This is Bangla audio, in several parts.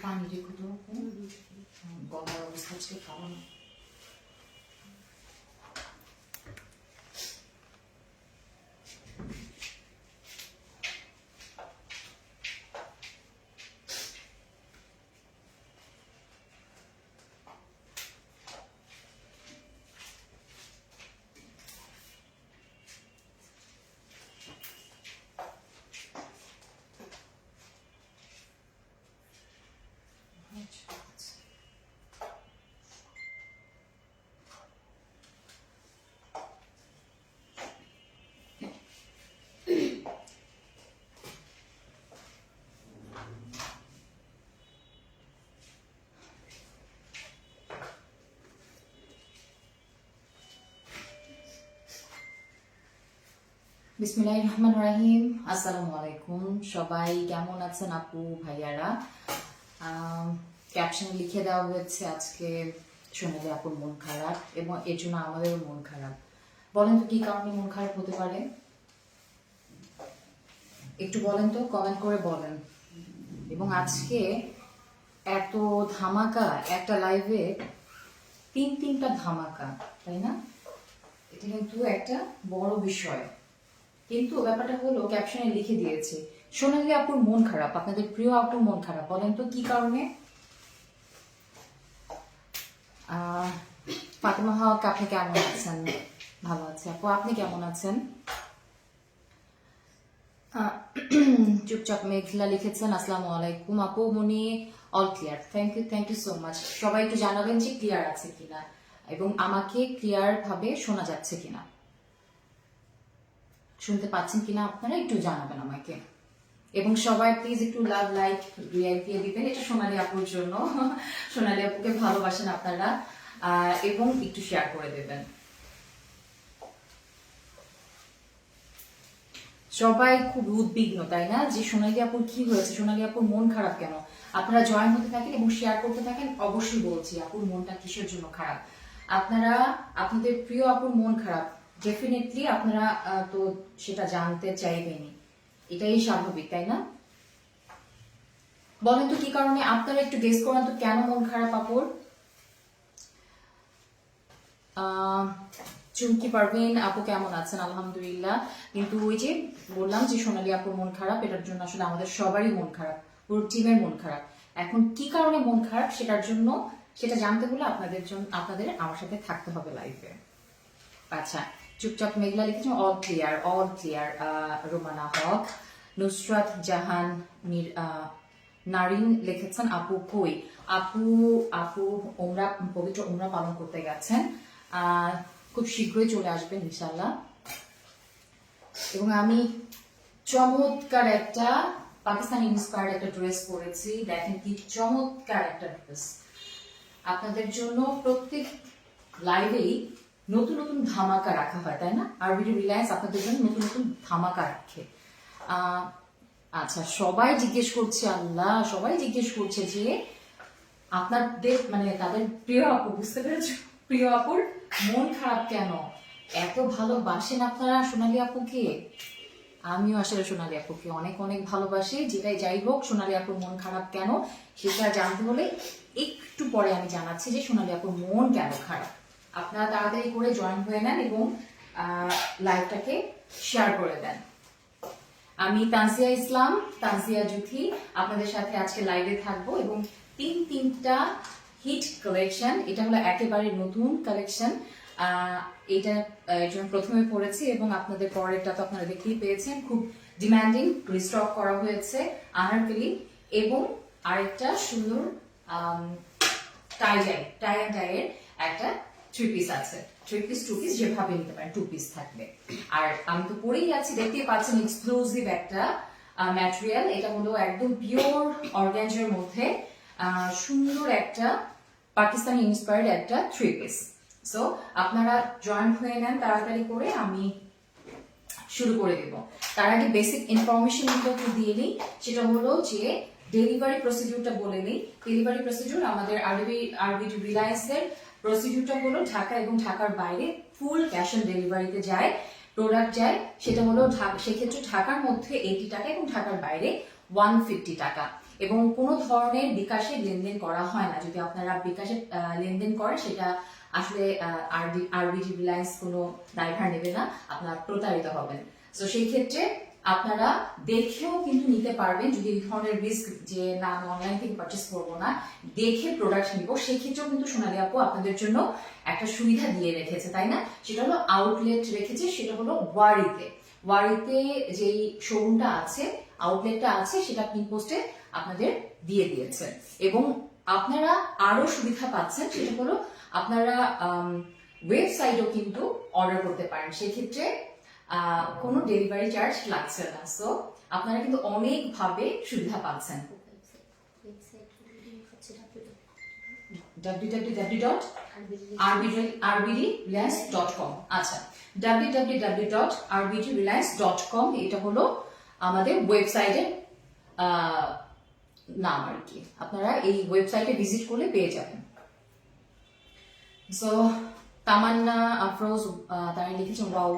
পানি রেখো তো গলার অবস্থা আজকে খাবো না। বিসমিল্লাহির রহমানির রহিম। আসসালামু আলাইকুম। সবাই কেমন আছেন আপু ভাইয়ারা? ক্যাপশনে লিখে দেওয়া হয়েছে আজকে সোনালি আপুর মন খারাপ, এবং এর জন্য আমাদেরও মন খারাপ। বলেন তো কি কারণে মন খারাপ হতে পারে? একটু বলেন তো, কমেন্ট করে বলেন। এবং আজকে এত ধামাকা, একটা লাইভে তিনটা ধামাকা, তাই না? এটা কিন্তু একটা বড় বিষয়। কিন্তু ব্যাপারটা হলো ক্যাপশনে লিখে দিয়েছে সোনালি আপুর মন খারাপ, আপনাদের প্রিয় আপুর মন খারাপ। বলেন তো কি কারণে? ফাতেমা হক, আপনি কেমন আছেন? ভালো আছে আপু, আপনি কেমন আছেন? চুপচাপ মেঘলা লিখেছেন আসসালামু আলাইকুম আপু মনি, all clear. Thank you so much. সবাই একটু জানাবেন যে ক্লিয়ার আছে কিনা এবং আমাকে ক্লিয়ার ভাবে শোনা যাচ্ছে কিনা, শুনতে পাচ্ছেন কিনা আপনারা একটু জানাবেন আমাকে। এবং সবাই প্লিজ একটু লাভ, লাইক, রিয়াক্ট দিয়ে দিবেন, এটা সোনালি আপুর জন্য। সোনালি আপুকে ভালোবাসেন আপনারা, এবং একটু শেয়ার করে দেবেন। সবাই খুব উদ্বিগ্ন, তাই না, যে সোনালি আপুর কি হয়েছে, সোনালি আপুর মন খারাপ কেন? আপনারা জয়েন হতে থাকেন এবং শেয়ার করতে থাকেন। অবশ্যই বলছি আপুর মনটা কিসের জন্য খারাপ। আপনারা আপনাদের প্রিয় আপুর মন খারাপ, ডেফিনেটলি আপনারা তো সেটা জানতে চাইবেনই, এটাই স্বাভাবিক, তাই না? বলেন তো কি কারণে, আপনারা একটু গেস করেন তো কেন মন খারাপ আপুর। চুমকি পারভিন আপু কেমন আছেন? আলহামদুলিল্লাহ। কিন্তু ওই যে বললাম যে সোনালি আপুর মন খারাপ, এটার জন্য আসলে আমাদের সবারই মন খারাপ, পুরো টিমের মন খারাপ। এখন কি কারণে মন খারাপ সেটা জানতে হলে আপনাদের আমার সাথে থাকতে হবে লাইভে। আচ্ছা, চুপচাপ মেঘলা লিখেছেন অল ক্লিয়ার। রোমানা হক, নুসরাত জাহান নারিন লিখেছেন আপু কই? আপু পবিত্র উমরা পালন করতে গেছেন, খুব শীঘ্রই চলে আসবেন ইনশাল্লাহ। এবং আমি চমৎকার একটা পাকিস্তানি ইন্সপায়ার্ড একটা ড্রেস পরেছি, দেখেন কি চমৎকার একটা ড্রেস। আপনাদের জন্য প্রত্যেক লাইভেই নতুন নতুন ধামাকা রাখা হয়, তাই না? আরবিডি রিলায়েন্স আপনাদের জন্য নতুন নতুন ধামাকা রাখে। আচ্ছা, সবাই জিজ্ঞেস করছে যে আপনাদের মানে তাদের প্রিয় আপু, বুঝতে পেরেছো, প্রিয় আপুর মন খারাপ কেন? এত ভালোবাসেন আপনারা সোনালি আপুকে। আমিও আসলে সোনালি আপুকে অনেক অনেক ভালোবাসি। যাই হোক, সোনালি আপুর মন খারাপ কেন সেটা জানতে হলে একটু পরে আমি জানাচ্ছি যে সোনালি আপুর মন কেন খারাপ। আপনারা তাড়াতাড়ি করে জয়েন হয়ে নেন এবং লাইভটাকে শেয়ার করে দেন। আমি তানজিয়া ইসলাম, তানজিয়া জুথি আপনাদের সাথে আজকে লাইভে থাকবো এবং তিনটা হিট কালেকশন, এটা হলো একেবারে নতুন কালেকশন। এটা প্রথমে পড়েছি এবং আপনাদের পরেরটা তো আপনারা দেখতেই পেয়েছেন, খুব ডিমান্ডিং, রিস্টক করা হয়েছে আনারকলি, এবং আরেকটা সুন্দর টাই অ্যান্ড ডাইয়ের একটা 3 পিস আছে। 3 পিস 2 পিস যেভাবে নিতে পারেন, 2 পিস থাকবে। আর আমি তো পরেই আছি, দেখতেই পাচ্ছেন এক্সক্লুসিভ একটা ম্যাটেরিয়াল। এটা হলো একদম পিওর অর্গানজার মধ্যে সুন্দর একটা পাকিস্তানি ইন্সপায়ার্ড একটা 3 পিস। সো আপনারা জয়েন হয়ে নেন তাড়াতাড়ি করে, আমি শুরু করে দেব। তার আগে বেসিক ইনফরমেশন একটু দিয়ে নিই, সেটা হলো যে ডেলিভারি প্রসিডিউরটা বলে নিই। ডেলিভারি প্রসিডিউর আমাদের আরবিডি রিলায়েন্সের প্রসিডিউরটা হলো ঢাকা এবং ঢাকার বাইরে ফুল ক্যাশ অন ডেলিভারিতে যায় প্রোডাক্ট যায়। সেটা হলো সেক্ষেত্রে ঢাকার মধ্যে 80 টাকা এবং ঢাকার বাইরে 150 টাকা। এবং কোনো ধরনের বিকাশে লেনদেন করা হয় না। যদি আপনারা বিকাশে লেনদেন করেন সেটা আসলে আরবিজি রিলায়েন্স কোনো দায়ভার নেবে না, আপনারা প্রতারিত হবেন। তো সেই ক্ষেত্রে আপনারা দেখেও কিন্তু নিতে পারবেন। যদি এই ধরনের রিস্ক যে না আমি অনলাইন থেকে পারচেস করবো না, দেখে প্রোডাক্ট নিব, সেক্ষেত্রেও কিন্তু সোনালী আপু আপনাদের জন্য একটা সুবিধা দিয়ে রেখেছে, তাই না? সেটা হলো আউটলেট রেখেছে, সেটা হলো ওয়ারিতে যেই শোরুমটা আছে, আউটলেটটা আছে, সেটা পিন পোস্টে আপনাদের দিয়ে দিয়েছে। এবং আপনারা আরো সুবিধা পাচ্ছেন, সেটা হলো আপনারা ওয়েবসাইটেও কিন্তু অর্ডার করতে পারেন, সেক্ষেত্রে কোনো ডেলিভারি চার্জ লাগছে না। সো আপনারা কিন্তু অনেকভাবে সুবিধা পাচ্ছেন। www.rbdreliance.com। আচ্ছা, www.rbdreliance.com এটা হলো আমাদের ওয়েবসাইটের নাম আর কি। আপনারা এই ওয়েবসাইটে ভিজিট করলে পেয়ে যাবেন। সো তামান্না আফরোজ তারা লিখেছেন ওয়াও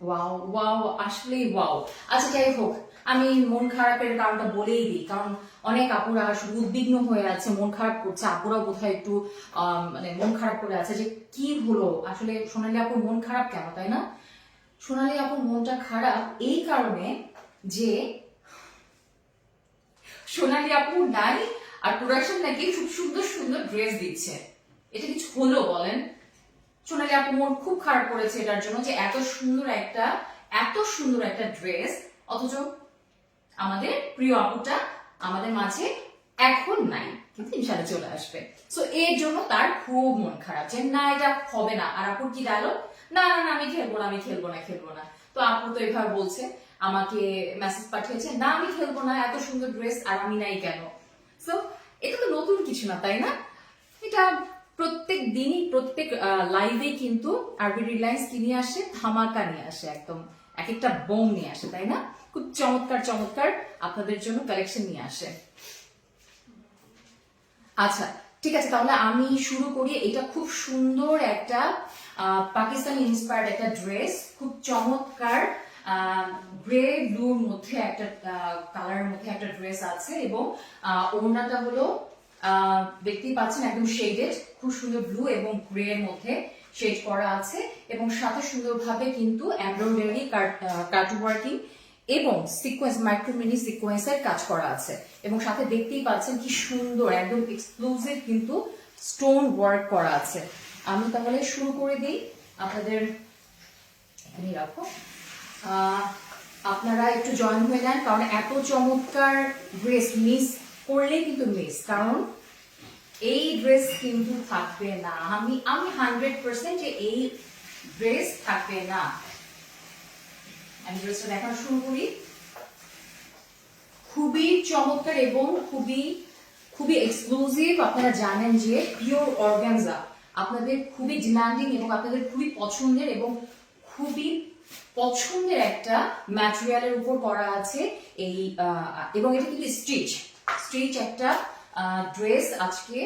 ওয়াও ওয়াও, আসলে ওয়াও। আচ্ছা যাই হোক, আমি মন খারাপের কারণটা বলেই দিই, কারণ অনেক আপুরা শুধু উদ্বিগ্ন হয়ে আছে, মন খারাপ করছে। আপুরা বোধহয় একটু মানে মন খারাপ করে আছে যে কি হলো, আসলে সোনালী আপুর মন খারাপ কেন, তাই না? সোনালী আপুর মনটা খারাপ এই কারণে যে সোনালী আপু নাই আর প্রোডাকশন নাকি খুব সুন্দর সুন্দর ড্রেস দিচ্ছে। এটা কিছু হলো বলেন? সোনালী আপু মন খুব খারাপ করেছে এটার জন্য যে এত সুন্দর একটা ড্রেস, অথচ আমাদের প্রিয় আপুটা আমাদের মাঝে এখন নাই, কিন্তু ইনশাআল্লাহ চলে আসবে। সো এর জন্য তার খুব মন খারাপ যে না এটা হবে না। আর আপুর কি ডায়লগ, না না না আমি খেলবো না। তো আপু তো এভাবে বলছে, আমাকে মেসেজ পাঠিয়েছে, না আমি খেলবো না, এত সুন্দর ড্রেস আর আমি নাই কেন? সো এটা তো নতুন কিছু না, তাই না? এটা প্রত্যেক দিনই প্রত্যেক লাইভে কিন্তু আরবি রিলায়েন্স কি নিয়ে আসে, ধামাকা নিয়ে আসে, একদম এক একটা বোম নিয়ে আসে, তাই না? খুব চমৎকার চমৎকার আপনাদের জন্য কালেকশন নিয়ে আসে। আচ্ছা ঠিক আছে, তাহলে আমি শুরু করি। এটা খুব সুন্দর একটা পাকিস্তানি ইন্সপায়ার্ড একটা ড্রেস, খুব চমৎকার গ্রে ব্লুর মধ্যে একটা কালারের মধ্যে একটা ড্রেস আছে, এবং ওড়নাটা হলো দেখতেই পাচ্ছেন একদম শেডেড, খুব সুন্দর ব্লু এবং গ্রে এর মধ্যে শেড করা আছে, এবং সাথে সুন্দরভাবে কিন্তু এমব্রয়ডারি কাট ওয়ার্কিং এবং সিকোয়েন্স, মাইক্রো মিনি সিকোয়েন্সের কাজ করা আছে, এবং সাথে দেখতেই পাচ্ছেন কি সুন্দর একদম এক্সক্লুসিভ কিন্তু স্টোন ওয়ার্ক করা আছে। আমি তাহলে শুরু করে দিই, আপনাদের এখানে রাখো, আপনারা একটু জয়েন হয়ে নেন, কারণ এত চমৎকার ড্রেস মিস করলেই কিন্তু মিস, কারণ এই ড্রেস কিন্তু থাকবে না। আমি 100% যে এই ড্রেস থাকবে না। আমি ড্রেসটা দেখানো শুরু করি। খুবই চমৎকার এবং খুবই এক্সক্লুসিভ। আপনারা জানেন যে পিওর অর্গানজা আপনাদের খুবই ডিমান্ডিং এবং আপনাদের খুবই পছন্দের এবং খুবই পছন্দের একটা ম্যাটেরিয়ালের উপর করা আছে এই, এবং এটা কিন্তু স্টিচ একটা ড্রেস আজকে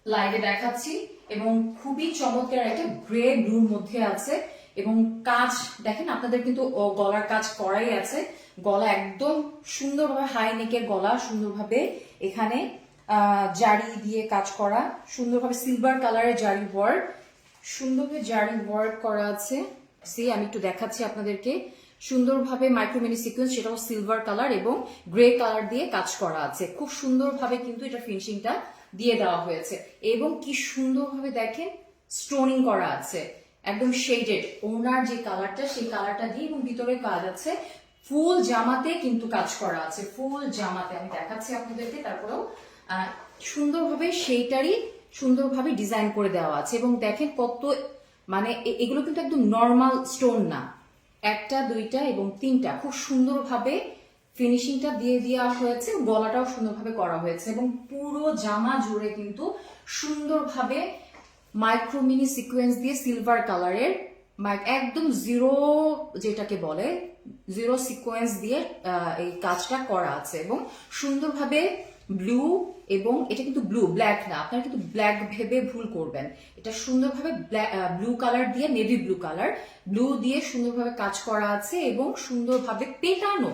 লাইভে দেখাচ্ছি, এবং খুবই চমৎকার একটা গ্রে ব্লুর মধ্যে আছে, এবং কাজ দেখেন আপনাদের কিন্তু গলার কাজ করাই আছে, গলা একদম সুন্দরভাবে হাই নেকের গলা, সুন্দরভাবে এখানে জারি দিয়ে কাজ করা, সুন্দরভাবে সিলভার কালারের জারি ওয়ার্ক, সুন্দরভাবে জারি ওয়ার্ক করা আছে। আমি একটু দেখাচ্ছি আপনাদেরকে, সুন্দরভাবে মাইক্রোমিনি সিকোয়েন্স, সেটাও সিলভার কালার এবং গ্রে কালার দিয়ে কাজ করা আছে। খুব সুন্দরভাবে কিন্তু এটা ফিনিশিংটা দিয়ে দেওয়া হয়েছে, এবং কি সুন্দরভাবে দেখেন স্টোনিং করা আছে, একদম শেডেড। ওনার যে কালারটা সেই কালারটা দিয়ে, এবং ভিতরে কাজ আছে, ফুল জামাতে কিন্তু কাজ করা আছে, ফুল জামাতে আমি দেখাচ্ছি আপনাদেরকে। তারপরেও সুন্দরভাবে সেইটারই সুন্দরভাবে ডিজাইন করে দেওয়া আছে, এবং দেখেন কত, মানে এগুলো কিন্তু একদম নর্মাল স্টোন না, একটা দুইটা এবং তিনটা, খুব সুন্দরভাবে ফিনিশিংটা দিয়ে দেওয়া হয়েছে, গলাটাও সুন্দরভাবে করা হয়েছে, এবং পুরো জামা জুড়ে কিন্তু সুন্দরভাবে মাইক্রো মিনি সিকোয়েন্স দিয়ে সিলভার কালারের একদম জিরো, যেটাকে বলে জিরো সিকোয়েন্স দিয়ে এই কাজটা করা আছে, এবং সুন্দরভাবে ব্লু, এবং এটা কিন্তু ব্লু, ব্ল্যাক না, আপনারা কিন্তু ব্ল্যাক ভেবে ভুল করবেন। এটা সুন্দরভাবে ব্লু কালার দিয়ে, নেভি ব্লু কালার, ব্লু দিয়ে সুন্দরভাবে কাজ করা আছে, এবং সুন্দরভাবে পেটানো,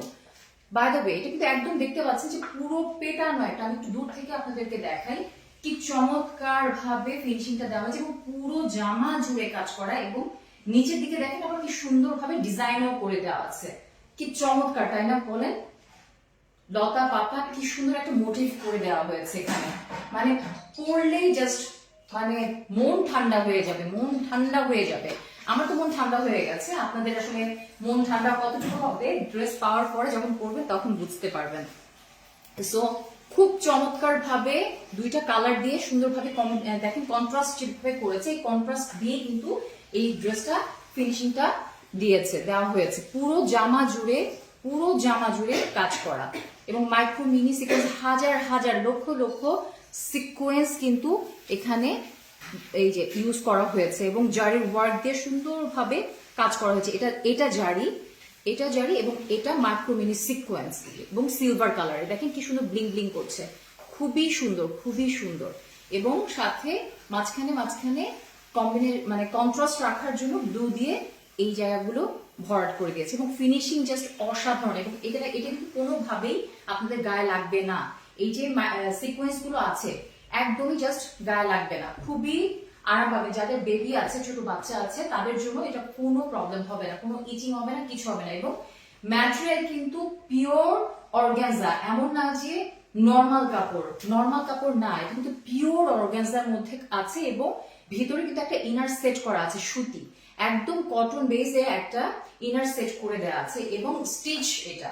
বাই দ্য ওয়ে এটা কিন্তু একদম দেখতে পাচ্ছেন যে পুরো পেটা নয়, এটা আমি একটু দূর থেকে আপনাদেরকে দেখাই কি চমৎকার ভাবে ফিনিশিংটা দেওয়া হয়েছে এবং পুরো জামা জুড়ে কাজ করা, এবং নিচের দিকে দেখেন আবার কি সুন্দর ভাবে ডিজাইনও করে দেওয়া আছে। কি চমৎকার, তাই না বলেন? লতা পাতা কি সুন্দর একটা মোটিভ করে দেওয়া হয়েছে এখানে, মানে পরলেই জাস্ট মানে মন ঠান্ডা হয়ে যাবে, মন ঠান্ডা হয়ে যাবে। আমার তো মন ঠান্ডা হয়ে গেছে, আপনাদের আসলে মন ঠান্ডা কতটুকু হবে ড্রেস পাওয়ার পরে যখন পরবেন তখন বুঝতে পারবেন। সো খুব চমৎকার ভাবে দুইটা কালার দিয়ে সুন্দরভাবে দেখেন কন্ট্রাস্ট যেভাবে করেছে, এই কন্ট্রাস্ট দিয়ে কিন্তু এই ড্রেসটা ফিনিশিংটা দেওয়া হয়েছে পুরো জামা জুড়ে কাজ করা, এবং মাইক্রো মিনি সিকোয়েন্স হাজার হাজার লক্ষ লক্ষ সিকোয়েন্স কিন্তু এখানে এই যে ইউজ করা হয়েছে, এবং জারির ওয়ার্ক দিয়ে সুন্দরভাবে কাজ করা হয়েছে। এটা জারি এবং এটা মাইক্রো মিনি সিকোয়েন্স এবং সিলভার কালারে দেখেন কি সুন্দর ব্লিং ব্লিং করছে, খুবই সুন্দর। এবং সাথে মাঝখানে মানে কন্ট্রাস্ট রাখার জন্য ব্লু দিয়ে এই জায়গাগুলো ভরাট করে দিয়েছে, এবং ফিনিশিং জাস্ট অসাধারণ। এবং এটা কিন্তু কোনোভাবেই আপনাদের গায়ে লাগবে না, এই যে সিকোয়েন্স গুলো আছে একদমই জাস্ট গায়ে লাগবে না, খুবই আরাম পাবে। যাদের বেবি আছে, ছোট বাচ্চা আছে, তাদের জন্য এটা কোনো প্রবলেম হবে না, কোনো ইচিং হবে না, কিছু হবে না। এবং ম্যাটেরিয়াল কিন্তু পিওর অর্গানজা, এমন না যে নর্মাল কাপড় না, এটা কিন্তু পিওর অর্গানজার মধ্যে আছে, এবং ভিতরে কিন্তু একটা ইনার সেট করা আছে সুতি, একদম কটন বেসে একটা ইনার সেট করে দেওয়া আছে, এবং স্টিচ এটা,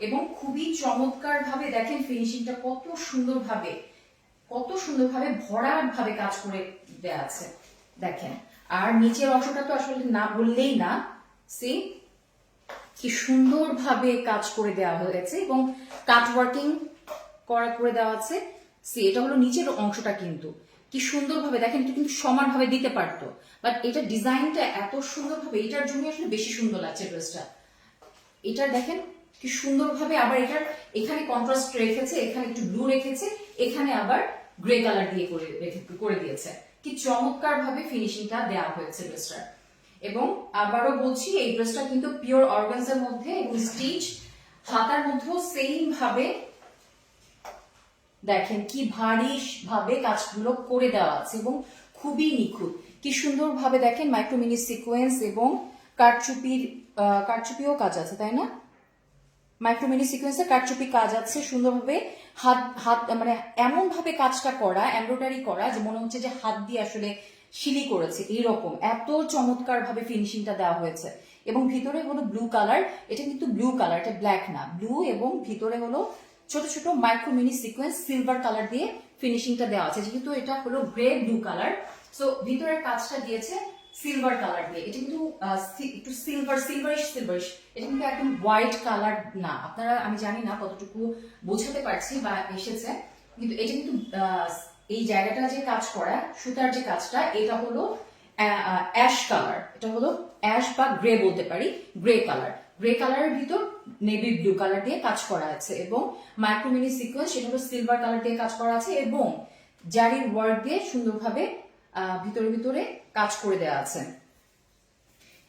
এবং খুবই চমৎকার ভাবে দেখেন ফিনিশিংটা কত সুন্দরভাবে ভরাট ভাবে কাজ করে দেওয়া আছে দেখেন। আর নিচের অংশটা তো আসলে না বললেই না, সি কি সুন্দরভাবে কাজ করে দেওয়া হয়েছে এবং কাট ওয়ার্কিং করে দেওয়া আছে। সি এটা হলো নিচের অংশটা, কিন্তু কি সুন্দরভাবে দেখেন, এটা কিন্তু সমানভাবে দিতে পারতো, বাট এটা ডিজাইনটা এত সুন্দরভাবে, এটার জন্য আসলে বেশি সুন্দর লাগছে ড্রেসটা। এটা দেখেন কি সুন্দরভাবে, আবার এখানে কন্ট্রাস্ট রেখেছে, এখানে একটু ব্লু রেখেছে, এখানে আবার গ্রে কালার দিয়ে করে দিয়েছে, কি চমৎকার ভাবে ফিনিশিংটা দেওয়া হয়েছে ড্রেসটার। এবং আবারও বলছি এই ড্রেসটা কিন্তু পিওর অর্গানজার মধ্যে, এবং স্টিচ হাতার মধ্যেও সেম ভাবে দেখেন কি ভারী ভাবে কাজগুলো করে দেওয়া আছে, এবং খুবই নিখুঁত, কি সুন্দর ভাবে দেখেন মাইক্রো মিনি সিকোয়েন্স এবং কারচুপিও কাজ আছে, তাই না? মাইক্রো মিনি সিকোয়েন্সে কারচুপি কাজ আছে, সুন্দরভাবে হাত মানে এমন ভাবে কাজটা করা, এমব্রয়ডারি করা যে মনে হচ্ছে যে হাত দিয়ে আসলে শিলি করেছে, এইরকম এত চমৎকার ভাবে ফিনিশিংটা দেওয়া হয়েছে। এবং ভিতরে হলো ব্লু কালার, এটা কিন্তু ব্লু কালার, এটা ব্ল্যাক না, ব্লু, এবং ভিতরে হলো ছোট ছোট micro mini sequence silver colour দিয়ে ফিনিশিংটা দেওয়া আছে, যেহেতু এটা হলো গ্রে ব্লু কালার, সো ভিতরের কাজটা দিয়েছে সিলভার কালার দিয়ে। এটা কিন্তু একটু সিলভারিশ, এটা কিন্তু একদম হোয়াইট কালার না। আপনারা, আমি জানি না কতটুকু বোঝাতে পারছি বা এসেছে, কিন্তু এটা কিন্তু এই জায়গাটা যে কাজ করা সুতার যে কাজটা, এটা হলো অ্যাশ কালার, এটা হলো অ্যাশ বা গ্রে বলতে পারি, গ্রে কালারের ভিতর নেভি ব্লু কালার দিয়ে কাজ করা আছে, এবং মাইক্রো মিনি সিকোয়েন্স সেটা হলো সিলভার কালার দিয়ে কাজ করা আছে, এবং জারির ওয়ার্ক দিয়ে সুন্দরভাবে ভিতরে কাজ করে দেওয়া আছে।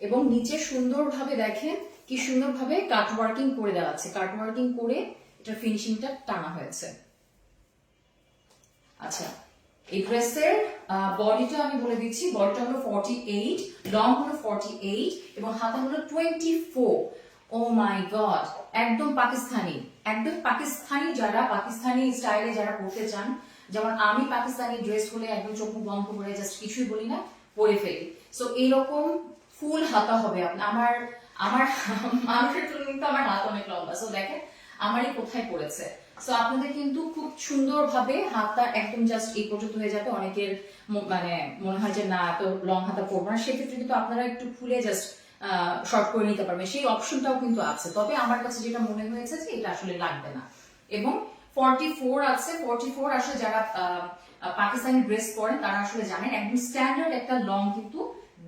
এবং নিচে সুন্দরভাবে দেখেন কি সুন্দরভাবে কাট ওয়ার্কিং করে দেওয়া আছে, কাট ওয়ার্কিং করে এটা ফিনিশিংটা টানা হয়েছে। আচ্ছা, এই ড্রেসের বডিটা আমি বলে দিচ্ছি, বডিটা হলো 48, লং হলো 48, এবং হাতা হলো 24। ও মাই গড, একদম পাকিস্তানি যারা পাকিস্তানি স্টাইলে যারা পড়তে চান, যেমন আমি পাকিস্তানি ড্রেস হলে একদম চোখ বন্ধ করে জাস্ট কিছুই বলি না, পরে ফেলি। সো এইরকম ফুল হাতা হবে আমার মানুষের তুলনায় কিন্তু আমার হাত অনেক লম্বা। সো দেখেন আমারই কোথায় পড়েছে। সো আপনাদের কিন্তু খুব সুন্দর ভাবে হাতটা একদম জাস্ট এই পর্যন্ত হয়ে যাবে। অনেকের মানে মনে হয় যে না এত লং হাতা পরবো না, সেক্ষেত্রে কিন্তু আপনারা একটু খুলে জাস্ট শর্ট করে নিতে পারবেন, সেই অপশনটাও কিন্তু আছে। তবে আমার কাছে যেটা মনে হয়েছে যে এটা আসলে লাগবে না। এবং 44 আছে, 44 আসলে যারা পাকিস্তানি ড্রেস পরেন তারা আসলে জানেন একদম স্ট্যান্ডার্ড একটা লং কিন্তু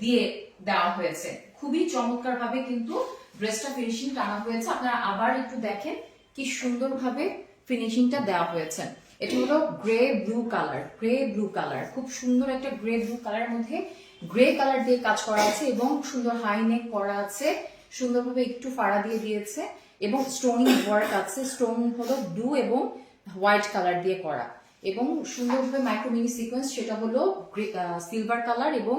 দিয়ে দেওয়া হয়েছে, খুবই চমৎকার ভাবে কিন্তু ড্রেসটা ফিনিশিং টানা হয়েছে। আপনারা আবার একটু দেখেন কি সুন্দর ভাবে ফিনিশিংটা দেওয়া হয়েছে। এটা হলো গ্রে ব্লু কালার, খুব সুন্দর একটা গ্রে ব্লু কালারের মধ্যে গ্রে কালার দিয়ে কাজ করা আছে, এবং সুন্দর হাই নেক করা আছে, সুন্দরভাবে একটু ফাড়া দিয়ে দিয়েছে, এবং স্টোনিং ওয়ার্ক আছে, স্টোন হলো ব্লু এবং হোয়াইট কালার দিয়ে করা, এবং সুন্দরভাবে মাইক্রো মিনি সিকোয়েন্স, সেটা হলো সিলভার কালার, এবং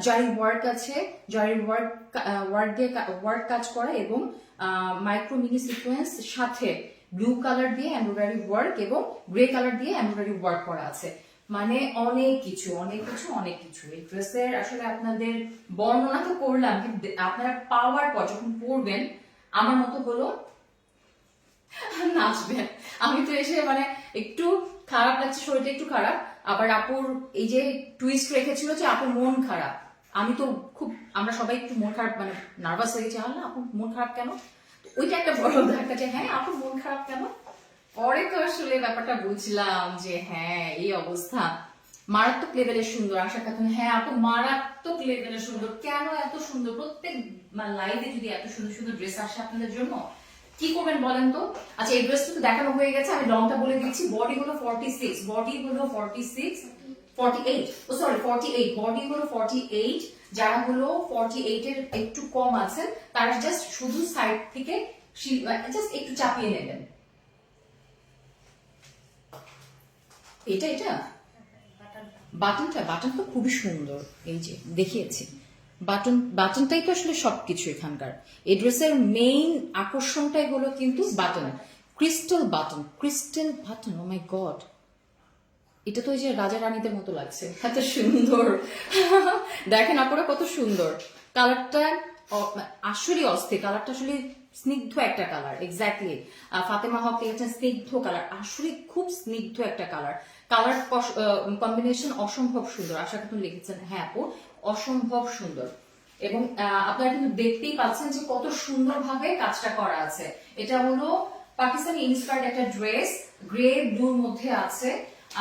জারি ওয়ার্ক আছে, জারি ওয়ার্ক দিয়ে ওয়ার্ক কাজ করা, এবং মাইক্রো মিনি সিকোয়েন্স সাথে ব্লু কালার দিয়ে এমব্রয়ডারি ওয়ার্ক এবং গ্রে কালার দিয়ে এমব্রয়ডারি ওয়ার্ক করা আছে। মানে অনেক কিছু অনেক কিছু অনেক কিছু। এই ড্রেসের আসলে আপনাদের বর্ণনা তো করলাম, কিন্তু আপনারা পাওয়ার পর যখন পরবেন আমার মতো হলো নাচবেন। আমি তো এসে মানে একটু খারাপ লাগছে, শরীরটা একটু খারাপ। আবার আপুর এই যে টুইস্ট রেখেছিল যে আপুর মন খারাপ, আমি তো খুব, আমরা সবাই একটু মন খারাপ, মানে নার্ভাস হয়ে গেছি, না আপুর মন খারাপ কেন, ওইটা একটা বড় ধাক্কা যে হ্যাঁ আপুর মন খারাপ কেন। পরে তো আসলে ব্যাপারটা বুঝলাম যে হ্যাঁ এই অবস্থা। মারাত্মক লেভেলের সুন্দর আশা খাতুন, হ্যাঁ আপু মারাত্মক লেভেলের সুন্দর। কেন এত সুন্দর? প্রত্যেক লাইভে যদি এত সুন্দর সুন্দর ড্রেস আসে আপনাদের জন্য, কি করবেন বলেন তো? আচ্ছা এই ড্রেসটা তো দেখানো হয়ে গেছে, আমি লংটা বলে দিচ্ছি। বডি হলো 46, বডি হলো 46, 48, ও সরি 48, বডি হলো 48। যারা হলো 48 এর একটু কম আছেন তারা জাস্ট শুধু সাইড থেকে জাস্ট একটু চাপিয়ে নেবেন। এটা এটা বাটনটা তো খুবই সুন্দর, এই যে দেখিয়েছি বাটনটাই তো আসলে সবকিছু এখানকার। এই ড্রেসের মেইন আকর্ষণটাই হলো কিন্তু বাটন, ক্রিস্টাল বাটন। ও মাই গড, এটা তো ওই যে রাজা রানীদের মতো লাগছে, এত সুন্দর। দেখেন আপনারা কত সুন্দর কালারটা, আসলে অস্থির কালারটা, আসলে স্নিগ্ধ একটা কালার। এক্স্যাক্টলি ফাতেমা হক লিখেছেন স্নিগ্ধ কালার, আসলে খুব স্নিগ্ধ একটা কালার কম্বিনেশন অসম্ভব সুন্দর। আশা খাতুন লিখেছেন হ্যাঁ আপু অসম্ভব সুন্দর, এবং আপনারা কিন্তু দেখতেই পাচ্ছেন যে কত সুন্দরভাবে কাজটা করা আছে। এটা হলো পাকিস্তানি ইন্সপায়ার্ড একটা ড্রেস, গ্রে ব্লুর মধ্যে আছে।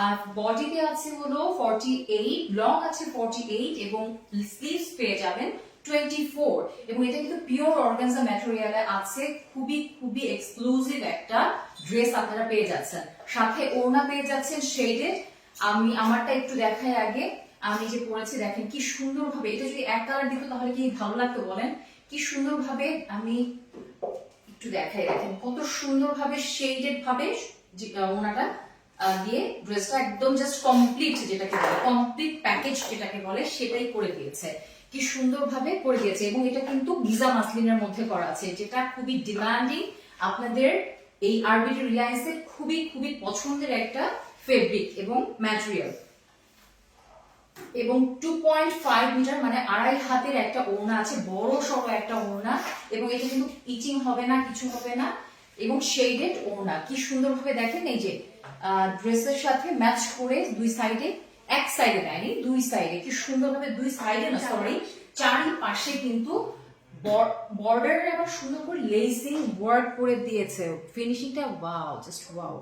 আর বডিতে আছে হলো 48, লং আছে 48, এবং স্লিভস পেয়ে যাবেন 24, এবং এটা কিন্তু পিওর অর্গানজা ম্যাটেরিয়ালে আছে। খুবই খুবই এক্সক্লুসিভ একটা ড্রেস আপনারা পেয়ে যাচ্ছেন, সাথে ওড়না পেয়ে যাচ্ছেন শেডেড। আমি আমারটা একটু দেখাই আগে, আমি যে পরেছি দেখেন কি সুন্দরভাবে, এটা যদি এক কালার দিত তাহলে কি ভালো লাগতো বলেন? কি সুন্দরভাবে আমি একটু দেখাই, দেখেন কত সুন্দরভাবে শেডেড ভাবে ওড়নাটা দিয়ে ড্রেসটা একদম জাস্ট কমপ্লিট, যেটাকে বলে কমপ্লিট প্যাকেজ যেটাকে বলে, সেটাই করে দিয়েছে। কি সুন্দরভাবে করে দিয়েছে, এবং এটা কিন্তু গিজা মাসলিনের মধ্যে করা আছে, যেটা খুবই ডিমান্ডিং। আপনাদের এই আরবিডি রিলায়েন্সের খুবই খুবই পছন্দের একটা ফেব্রিক এবং ম্যাটেরিয়াল, এবং 2.5 মিটার মানে 2.5 হাতের একটা ওড়না আছে, বড় সড়ো একটা ওড়না, এবং এটা কিন্তু ইচিং হবে না, কিছু হবে না, এবং শেডেড ওড়না। কি সুন্দরভাবে দেখেন এই যে ড্রেসের সাথে ম্যাচ করে দুই সাইডে, এক সাইডে দেয়নি, দুই সাইডে কি সুন্দরভাবে, দুই সাইডে না সরি চারিপাশে কিন্তু বর্ডারে আবার সুন্দর করে লেসিং ওয়ার্ক করে দিয়েছে। ফিনিশিংটা ওয়াও, জাস্ট ওয়াও।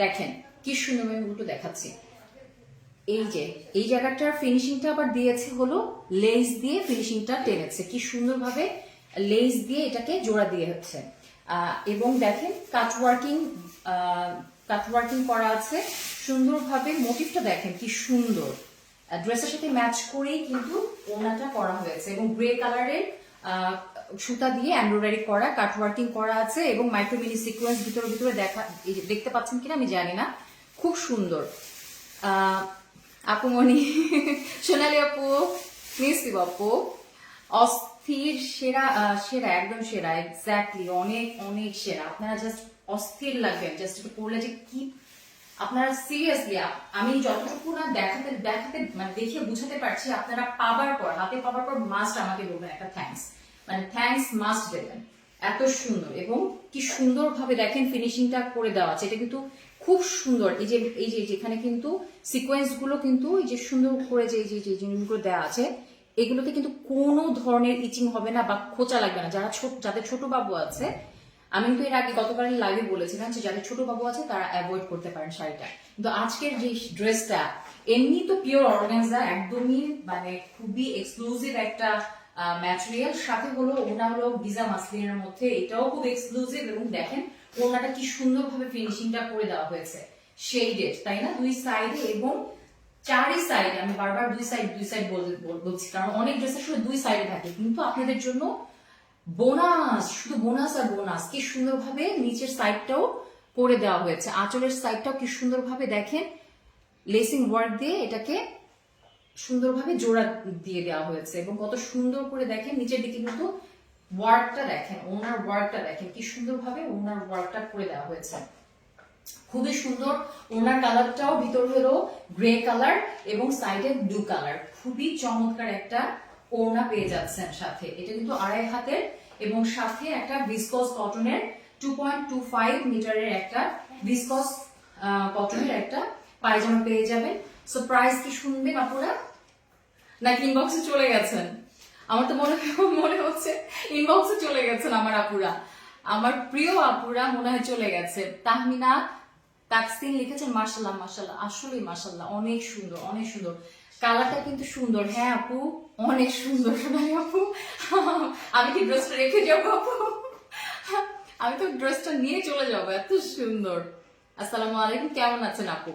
দেখেন কি সুন্দর, আমি উল্টো দেখাচ্ছি, এই যে এই জায়গাটার ফিনিশিংটা আবার দিয়েছে হলো লেস দিয়ে, ফিনিশিংটা টেনেছে কি সুন্দরভাবে, লেস দিয়ে এটাকে জোড়া দিয়ে হচ্ছে। এবং দেখেন কাটওয়ার্কিং করা আছে সুন্দরভাবে, মোটিভটা দেখেন কি সুন্দর, ড্রেসের সাথে ম্যাচ করেই কিন্তু ওড়নাটা করা হয়েছে, এবং গ্রে কালারের সুতা দিয়ে এমব্রয়ডারি করা কাটওয়ার্কিং করা আছে, এবং মাইক্রো মিনি সিকোয়েন্স ভিতরে ভিতরে দেখতে পাচ্ছেন কিনা আমি জানি না, খুব সুন্দর। আপুমণি সোনালি আপু, মিষ্টি আপু, অস্থির, সেরা সেরা একদম সেরা, এক্স্যাক্টলি অনেক অনেক সেরা। আপনারা জাস্ট অস্থির লাগবেন জাস্ট একটু পড়লে যে কি, আপনারা সিরিয়াসলি, আমি যতটুকু না দেখাতে দেখাতে মানে দেখে বুঝাতে পারছি, আপনারা পাবার পর, হাতে পাবার পর মাস্ট আমাকে বলবেন একটা থ্যাঙ্কস, মানে থ্যাঙ্কস মাস্ট দেবেন। এত সুন্দর, এবং কি সুন্দর ভাবে দেখেন ফিনিশিংটা করে দেওয়া আছে। এটা কিন্তু খুব সুন্দর, এই যে যেখানে কিন্তু সিকোয়েন্স গুলো কিন্তু এই যে সুন্দর করে যে জিনিসগুলো দেওয়া আছে, এগুলোতে কিন্তু কোনো ধরনের ইচিং হবে না বা খোঁচা লাগবে না। যাদের ছোট বাবু আছে, আমি কিন্তু এর আগে গতকালের লাইভে বলেছিলাম যে যাদের ছোট বাবু আছে তারা অ্যাভয়েড করতে পারেন শাড়িটা, কিন্তু আজকের যে ড্রেসটা এমনি তো পিওর অর্গানজা, একদমই মানে খুবই এক্সক্লুসিভ একটা ম্যাটেরিয়াল, সাথে হলো ওটা হলো গিজা মাসলিনের মধ্যে, এটাও খুব এক্সক্লুসিভ, এবং দেখেন ওনাটা কি সুন্দরভাবে ফিনিশিংটা করে দেওয়া হয়েছে, শেডেড, তাই না, দুই সাইডে এবং চারি সাইডে। আমি বারবার দুই সাইড বলছি, কারণ অনেক ড্রেসের শুধু দুই সাইডে থাকে, কিন্তু আপনাদের জন্য বোনাস, শুধু বোনাস আর বোনাস। কি সুন্দরভাবে নিচের সাইডটাও করে দেওয়া হয়েছে, আঁচলের সাইডটাও কি সুন্দরভাবে দেখেন লেসিং ওয়ার্ক দিয়ে এটাকে সুন্দরভাবে জোড়া দিয়ে দেওয়া হয়েছে, এবং কত সুন্দর করে দেখেন নিচের দিকে কিন্তু ওয়ার্কটা দেখেন, ওনার ওয়ার্কটা দেখেন কি সুন্দরভাবে ওনার ওয়ার্কটা করে দেওয়া হয়েছে। খুবই সুন্দর। ওনার কালারটাও ভিতর হলো গ্রে কালার এবং সাইডে ব্লু কালার। খুবই চমৎকার একটা ওড়না পেয়ে যাচ্ছেন সাথে। এটা কিন্তু 2.5 হাতের এবং সাথে একটা ভিসকস কটনের 2.25 মিটারের একটা ভিসকস কটনের একটা পায়জামা পেয়ে যাবেন। সো প্রাইস কি শুনবেন আপুরা নাকি ইনবক্সে চলে গেছেন? আমার তো মনে হচ্ছে ইনবক্সে চলে গেছেন আমার আপুরা, আমার প্রিয় আপুরা মনে হয় চলে গেছে। তাহমিনা তাকসিন লিখেছেন মাশাআল্লাহ মাশাআল্লাহ, আসলে মাশাআল্লাহ, অনেক সুন্দর অনেক সুন্দর। কালারটা কিন্তু সুন্দর। হ্যাঁ আপু অনেক সুন্দর সোনালি আপু। আমি কি ড্রেসটা রেখে যাবো আপু? আমি তো ড্রেসটা নিয়ে চলে যাবো, এত সুন্দর। আসসালামু আলাইকুম, কেমন আছেন আপু?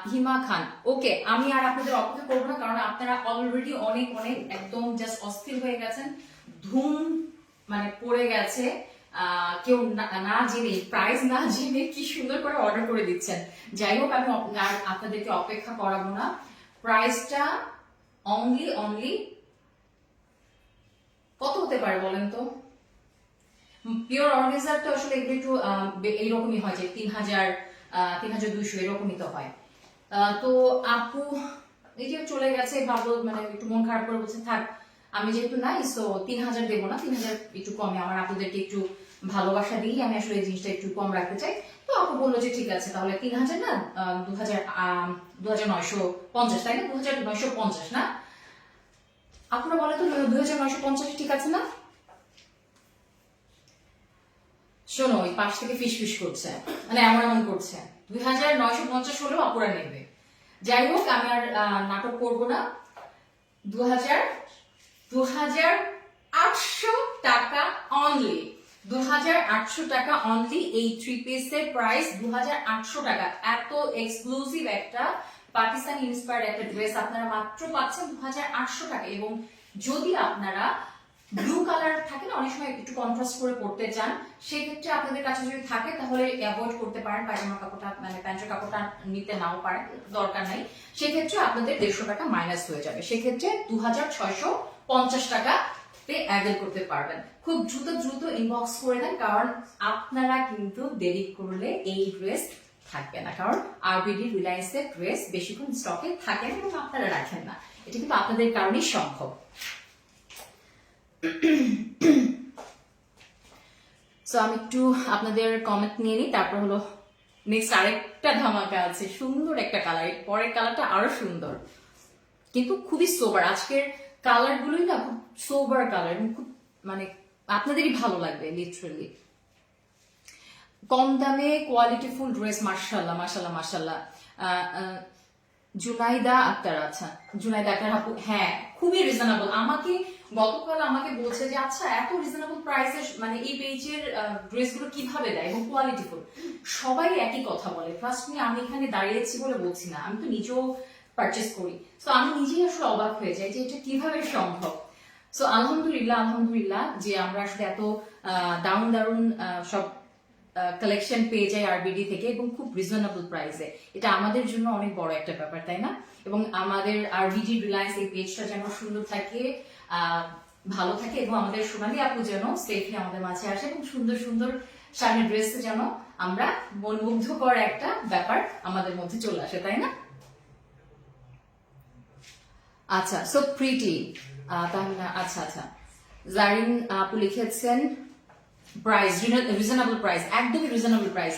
হিমা খান, ওকে আমি আর আপনাদের অপেক্ষা করবো না, কারণ আপনারা অলরেডি অনেক অনেক একদম জাস্ট অস্থির হয়ে গেছেন, ধুম মানে পড়ে গেছে। কেউ না জেনে, প্রাইস না জেনে কি সুন্দর করে অর্ডার করে দিচ্ছেন। যাই হোক আমি আর আপনাদেরকে অপেক্ষা করাবো না। প্রাইসটা অনলি কত হতে পারে বলেন তো? পিওর অর্গানাইজার তো আসলে এগুলো একটু এইরকমই হয় যে 3000 3200 এরকমই তো হয়। তো আপু এই যে চলে গেছে, ভাবলো মানে একটু মন খারাপ করে বলছে থাক আমি যেহেতু নাই, সো 3000 দেবো না, 3000 একটু কমে, আমার আপুদেরকে একটু ভালোবাসা দিই, আমি আসলে এই জিনিসটা একটু কম রাখতে চাই। তো আপু বললো যে ঠিক আছে তাহলে 3000 না 2950, তাই না? 2950 না আপনারা বলে তো 2950 ঠিক আছে না? শোনো ওই পাশ থেকে ফিস ফিস করছে, মানে এমন এমন করছে। 2950 হলেও আপুরা নেবে। যাই হোক আমি আর নাটক করবো না। 2800 টাকা অনলি, 2800 টাকা অনলি। এই 3 পিসের প্রাইস 2800 টাকা। এত এক্সক্লুসিভ একটা পাকিস্তানি ইন্সপায়ার্ড একটা ড্রেস আপনারা মাত্র পাচ্ছেন 2800 টাকা। এবং যদি আপনারা ব্লু কালার থাকে না, অনেক সময় একটু কন্ট্রাস্ট করে পড়তে চান, সেক্ষেত্রে আপনাদের কাছে যদি থাকে তাহলে অ্যাভয়েড করতে পারেন, পায়জামার কাপড়টা মানে প্যান্টের কাপড়টা নিতে নাও পারেন, দরকার নাই। সেক্ষেত্রে আপনাদের 150 টাকা মাইনাস হয়ে যাবে, সেক্ষেত্রে 2650 টাকা অ্যাভেল করতে পারবেন। খুব দ্রুত ইনবক্স করে দেন, কারণ আপনারা কিন্তু দেরি করলে এই ড্রেস থাকবে না, কারণ আরবিডি রিলায়েন্সের ড্রেস বেশিক্ষণ স্টকে থাকে না এবং আপনারা রাখেন না, এটা কিন্তু আপনাদের কারণেই সম্ভব। সো আমি একটু আপনাদের কমেন্ট নিয়ে নিই, তারপর হলো নেক্সট আরেকটা ধামাকা আছে, সুন্দর একটা কালার, পরের কালারটা আরো সুন্দর কিন্তু খুবই সোবার। আজকের কালার গুলোই না খুব সোবার কালার এবং খুব মানে আপনাদেরই ভালো লাগবে লিটারালি। কম দামে কোয়ালিটিফুল ড্রেস, মাশাআল্লাহ মাশাআল্লাহ মাশাআল্লাহ। জুনাইদা আক্তার, আচ্ছা জুনাইদা আক্তার আপু, হ্যাঁ খুবই রিজনেবল। আমাকে গতকাল বলছে যে আচ্ছা এত রিজনেবল প্রাইসে মানে এই পেজের ড্রেসগুলো কিভাবে দেয় এবং কোয়ালিটিফুল। সবাই একই কথা বলে, ট্রাস্ট মি, আমি এখানে দাঁড়িয়েছি বলে বলছি না, আমি তো নিজেও পারচেস করি। তো আমি নিজেই আসলে অবাক হয়ে যাই যে এটা কিভাবে সম্ভব। সো আলহামদুলিল্লাহ যে আমরা আসলে এত দারুণ দারুণ সব কালেকশন পেয়ে যায় আরবিডি থেকে এবং খুব রিজনেবল প্রাইসে। এটা আমাদের জন্য অনেক বড় একটা ব্যাপার, তাই না? এবং আমাদের আরবিডি রিলায়েন্স এই পেজটা যেন সুন্দর থাকে, ভালো থাকে, এবং আমাদের সোনালী আপু যেন সেফলি আমাদের মাঝে আসে এবং সুন্দর সুন্দর শাড়ির ড্রেস যেন আমরা মনমুগ্ধকর একটা ব্যাপার আমাদের মধ্যে চলে আসে, তাই না? আচ্ছা সো প্রিটি, তাহলে আচ্ছা আচ্ছা জারিন আপু লিখেছেন প্রাইস রিজনেবল প্রাইস, একদমই রিজনেবল প্রাইস।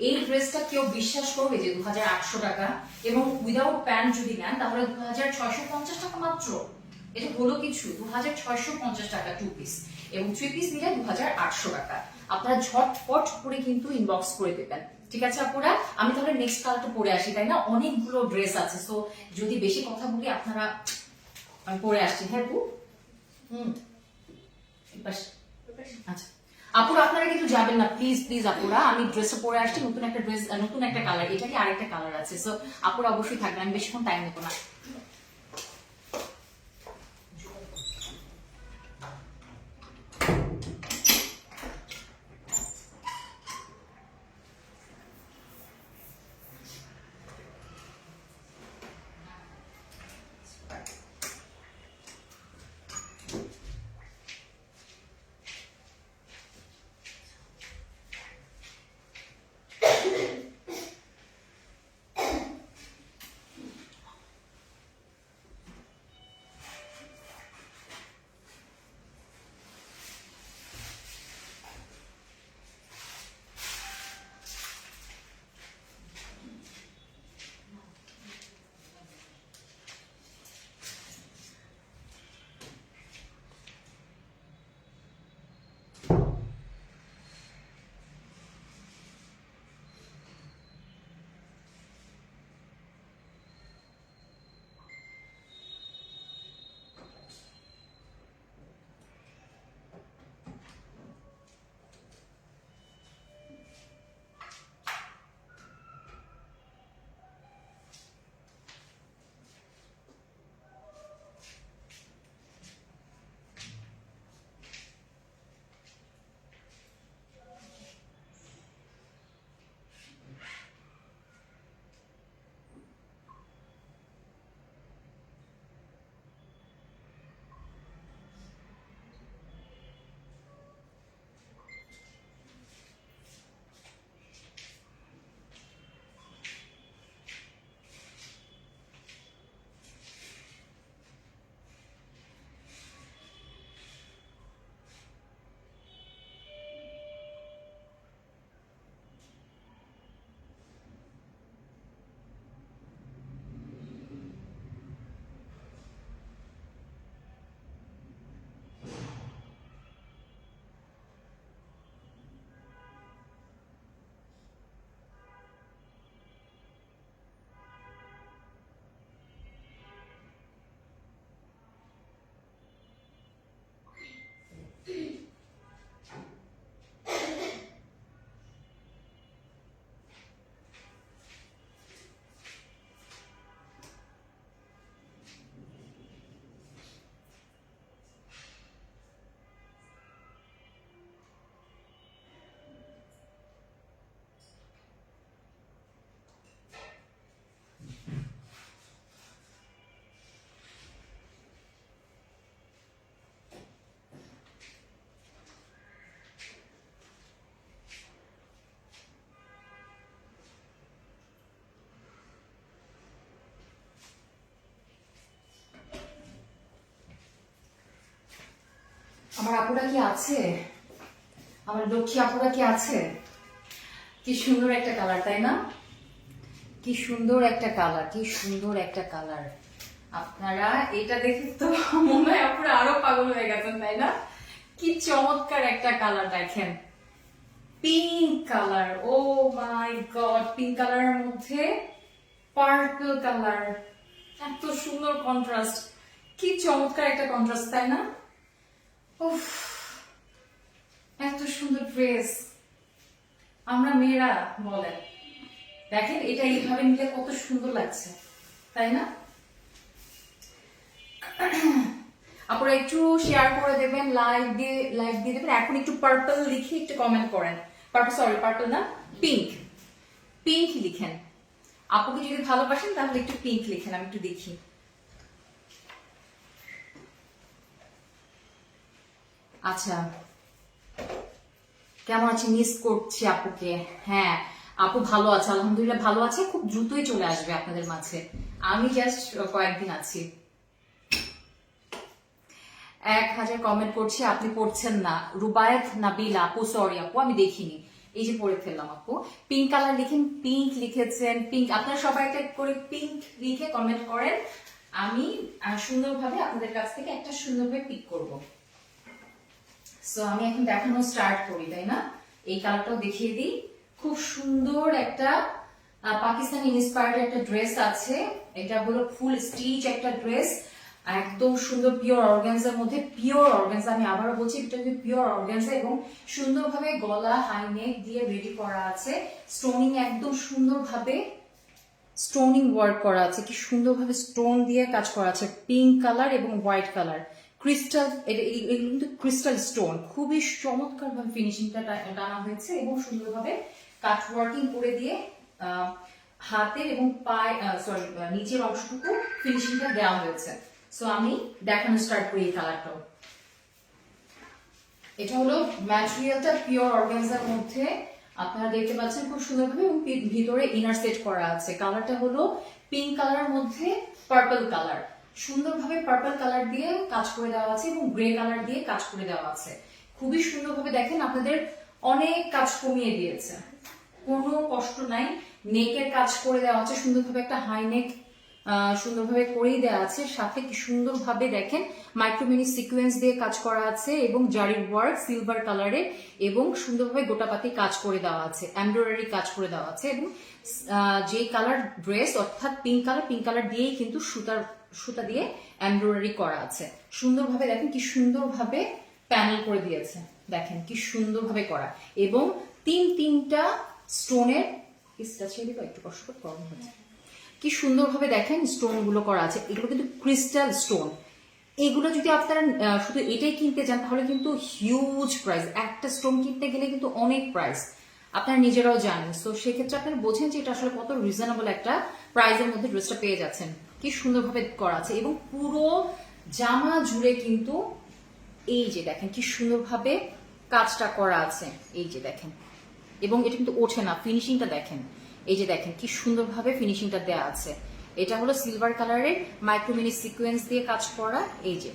এই ড্রেসটা কেউ বিশ্বাস করবে যে 2800 টাকা, এবং উইদাউট প্যান্ট যদি নেন তাহলে 2650 টাকা মাত্র। এটা হলো কিছু, 2650 টাকা 2 পিস, এবং 3 পিস নিলে 2800 টাকা। আপনারা ঝটপট করে কিন্তু ইনবক্স করে দেবেন, ঠিক আছে আপুরা? আমি তাহলে নেক্সট কালারটা পরে আসি, তাই না? অনেকগুলো ড্রেস আছে, সো যদি বেশি কথা বলি আপনারা, আমি পরে আসছি। হ্যাঁ আপু, আচ্ছা আপুরা আপনারা কিন্তু যাবেন না, প্লিজ প্লিজ আপুরা, আমি ড্রেসটা পরে আসছি, নতুন একটা ড্রেস, নতুন একটা কালার, এটারই আরেকটা কালার আছে। সো আপুরা অবশ্যই থাকবেন, আমি বেশিক্ষণ টাইম নেবো না। আমার আপুরা কি আছে? আমার লক্ষ্মী আপুরা কি আছে? কি সুন্দর একটা কালার, তাই না? কি সুন্দর একটা কালার, কি সুন্দর একটা কালার। আপনারা এটা দেখে তো মনে হয় আপুরা আরো পাগল হয়ে গেছেন, তাই না? কি চমৎকার একটা কালার দেখেন, পিঙ্ক কালার। ও মাই গড, পিঙ্ক কালারের মধ্যে পার্পল কালার, এত সুন্দর কন্ট্রাস্ট, কি চমৎকার একটা কন্ট্রাস্ট, তাই না? উফ, এত সুন্দর ড্রেস। আমরা মেয়েরা বলেন, দেখেন এটা এইভাবে নিলে কত সুন্দর লাগছে, তাই না? আপনারা একটু শেয়ার করে দেবেন, লাইক দিয়ে দেবেন। এখন একটু পার্পল লিখে একটু কমেন্ট করেন। পার্পল না, পিঙ্ক, পিঙ্ক লিখেন। আপুকে যদি ভালোবাসেন তাহলে একটু পিঙ্ক লিখেন, আমি একটু দেখি। আচ্ছা, কেমন আছে? মিস করছি আপুকে। হ্যাঁ, আপু ভালো আছে, আলহামদুলিল্লাহ ভালো আছে, খুব দ্রুতই চলে আসবে আপনাদের মাঝে। আমি জাস্ট কয়েকদিন আছি। 1000 কমেন্ট করছি, আপনি পড়ছেন না। রুবায়েত নাবিলা আপু, সরি আপু আমি দেখিনি, এই যে পড়ে ফেললাম আপু। পিঙ্ক কালার লিখেন, পিঙ্ক লিখেছেন, পিঙ্ক। আপনারা সবাই একটা করে পিঙ্ক লিখে কমেন্ট করেন, আমি সুন্দরভাবে আপনাদের কাছ থেকে একটা সুন্দরভাবে পিক করব। সো আমি এখন দেখানো স্টার্ট করি, তাই না? এই কালারটাও দেখিয়ে দিই। খুব সুন্দর একটা পাকিস্তানি ইন্সপায়ার্ড একটা ড্রেস আছে। এটা হলো ফুল স্টিচ একটা ড্রেস, একদম সুন্দর পিওর অর্গানজার মধ্যে। পিওর অর্গানজা, আমি আবারও বলছি এটা পিওর অর্গানজা, এবং সুন্দরভাবে গলা হাই নেক দিয়ে রেডি করা আছে। স্টোনিং একদম সুন্দরভাবে স্টোনিং ওয়ার্ক করা আছে, কি সুন্দরভাবে স্টোন দিয়ে কাজ করা আছে। পিঙ্ক কালার এবং হোয়াইট কালার ক্রিস্টাল, এগুলো কিন্তু ক্রিস্টাল স্টোন, খুবই চমৎকার ভাবে ফিনিশিংটা টানা হয়েছে এবং সুন্দরভাবে কাট ওয়ার্কিং করে দিয়ে হাতের এবং পায়ে সরি নিচের অংশটুকু ফিনিশিংটা দেওয়া হয়েছে। সো আমি দেখানো স্টার্ট করি এই কালারটাও। এটা হলো ম্যাটেরিয়ালটা পিওর অর্গানজার মধ্যে, আপনারা দেখতে পাচ্ছেন খুব সুন্দরভাবে, এবং ভিতরে ইনার সেট করা আছে। কালারটা হলো পিঙ্ক কালারের মধ্যে পার্পল কালার, সুন্দরভাবে পার্পল কালার দিয়ে কাজ করে দেওয়া আছে এবং গ্রে কালার দিয়ে কাজ করে দেওয়া আছে। খুবই সুন্দরভাবে দেখেন, আপনাদের অনেক কাজ কমিয়ে দিয়েছে, কোনো কষ্ট নাই। নেকের কাজ করে দেওয়া আছে সুন্দরভাবে, একটা হাই নেক সুন্দরভাবে করেই দেওয়া আছে। সাথে কি সুন্দরভাবে দেখেন মাইক্রোমিনি সিকোয়েন্স দিয়ে কাজ করা আছে এবং জারির ওয়ার্ক সিলভার কালারের, এবং সুন্দরভাবে গোটাপাতি কাজ করে দেওয়া আছে, এমব্রয়ডারি কাজ করে দেওয়া আছে। এবং যেই কালার ড্রেস অর্থাৎ পিঙ্ক কালার দিয়েই কিন্তু সুতা দিয়ে এমব্রয়ডারি করা আছে। সুন্দরভাবে দেখেন কি সুন্দরভাবে প্যানেল করে দিয়েছে, দেখেন কি সুন্দরভাবে করা, এবং তিনটা স্টোনের একটু কষ্ট করে কম হচ্ছে, কি সুন্দরভাবে দেখেন স্টোন গুলো করা আছে। এগুলো কিন্তু ক্রিস্টাল স্টোন। এগুলো যদি আপনারা শুধু এটাই কিনতে যান তাহলে কিন্তু হিউজ প্রাইস, একটা স্টোন কিনতে গেলে কিন্তু অনেক প্রাইস, আপনারা নিজেরাও জানেন। তো সেক্ষেত্রে আপনারা বোঝেন যে এটা আসলে কত রিজনেবল একটা প্রাইসের মধ্যে ড্রেসটা পেয়ে যাচ্ছেন। কি সুন্দরভাবে করা আছে, এবং পুরো জামা জুড়ে কিন্তু এই যে দেখেন কি সুন্দরভাবে কাজটা করা আছে, এই যে দেখেন, এবং এটা কিন্তু ওঠে না, ফিনিশিংটা দেখেন, এই যে দেখেন কি সুন্দরভাবে ফিনিশিংটা দেওয়া আছে। এটা হলো সিলভার কালারের মাইক্রোমিনি সিকোয়েন্স দিয়ে কাজ করা, এই যে,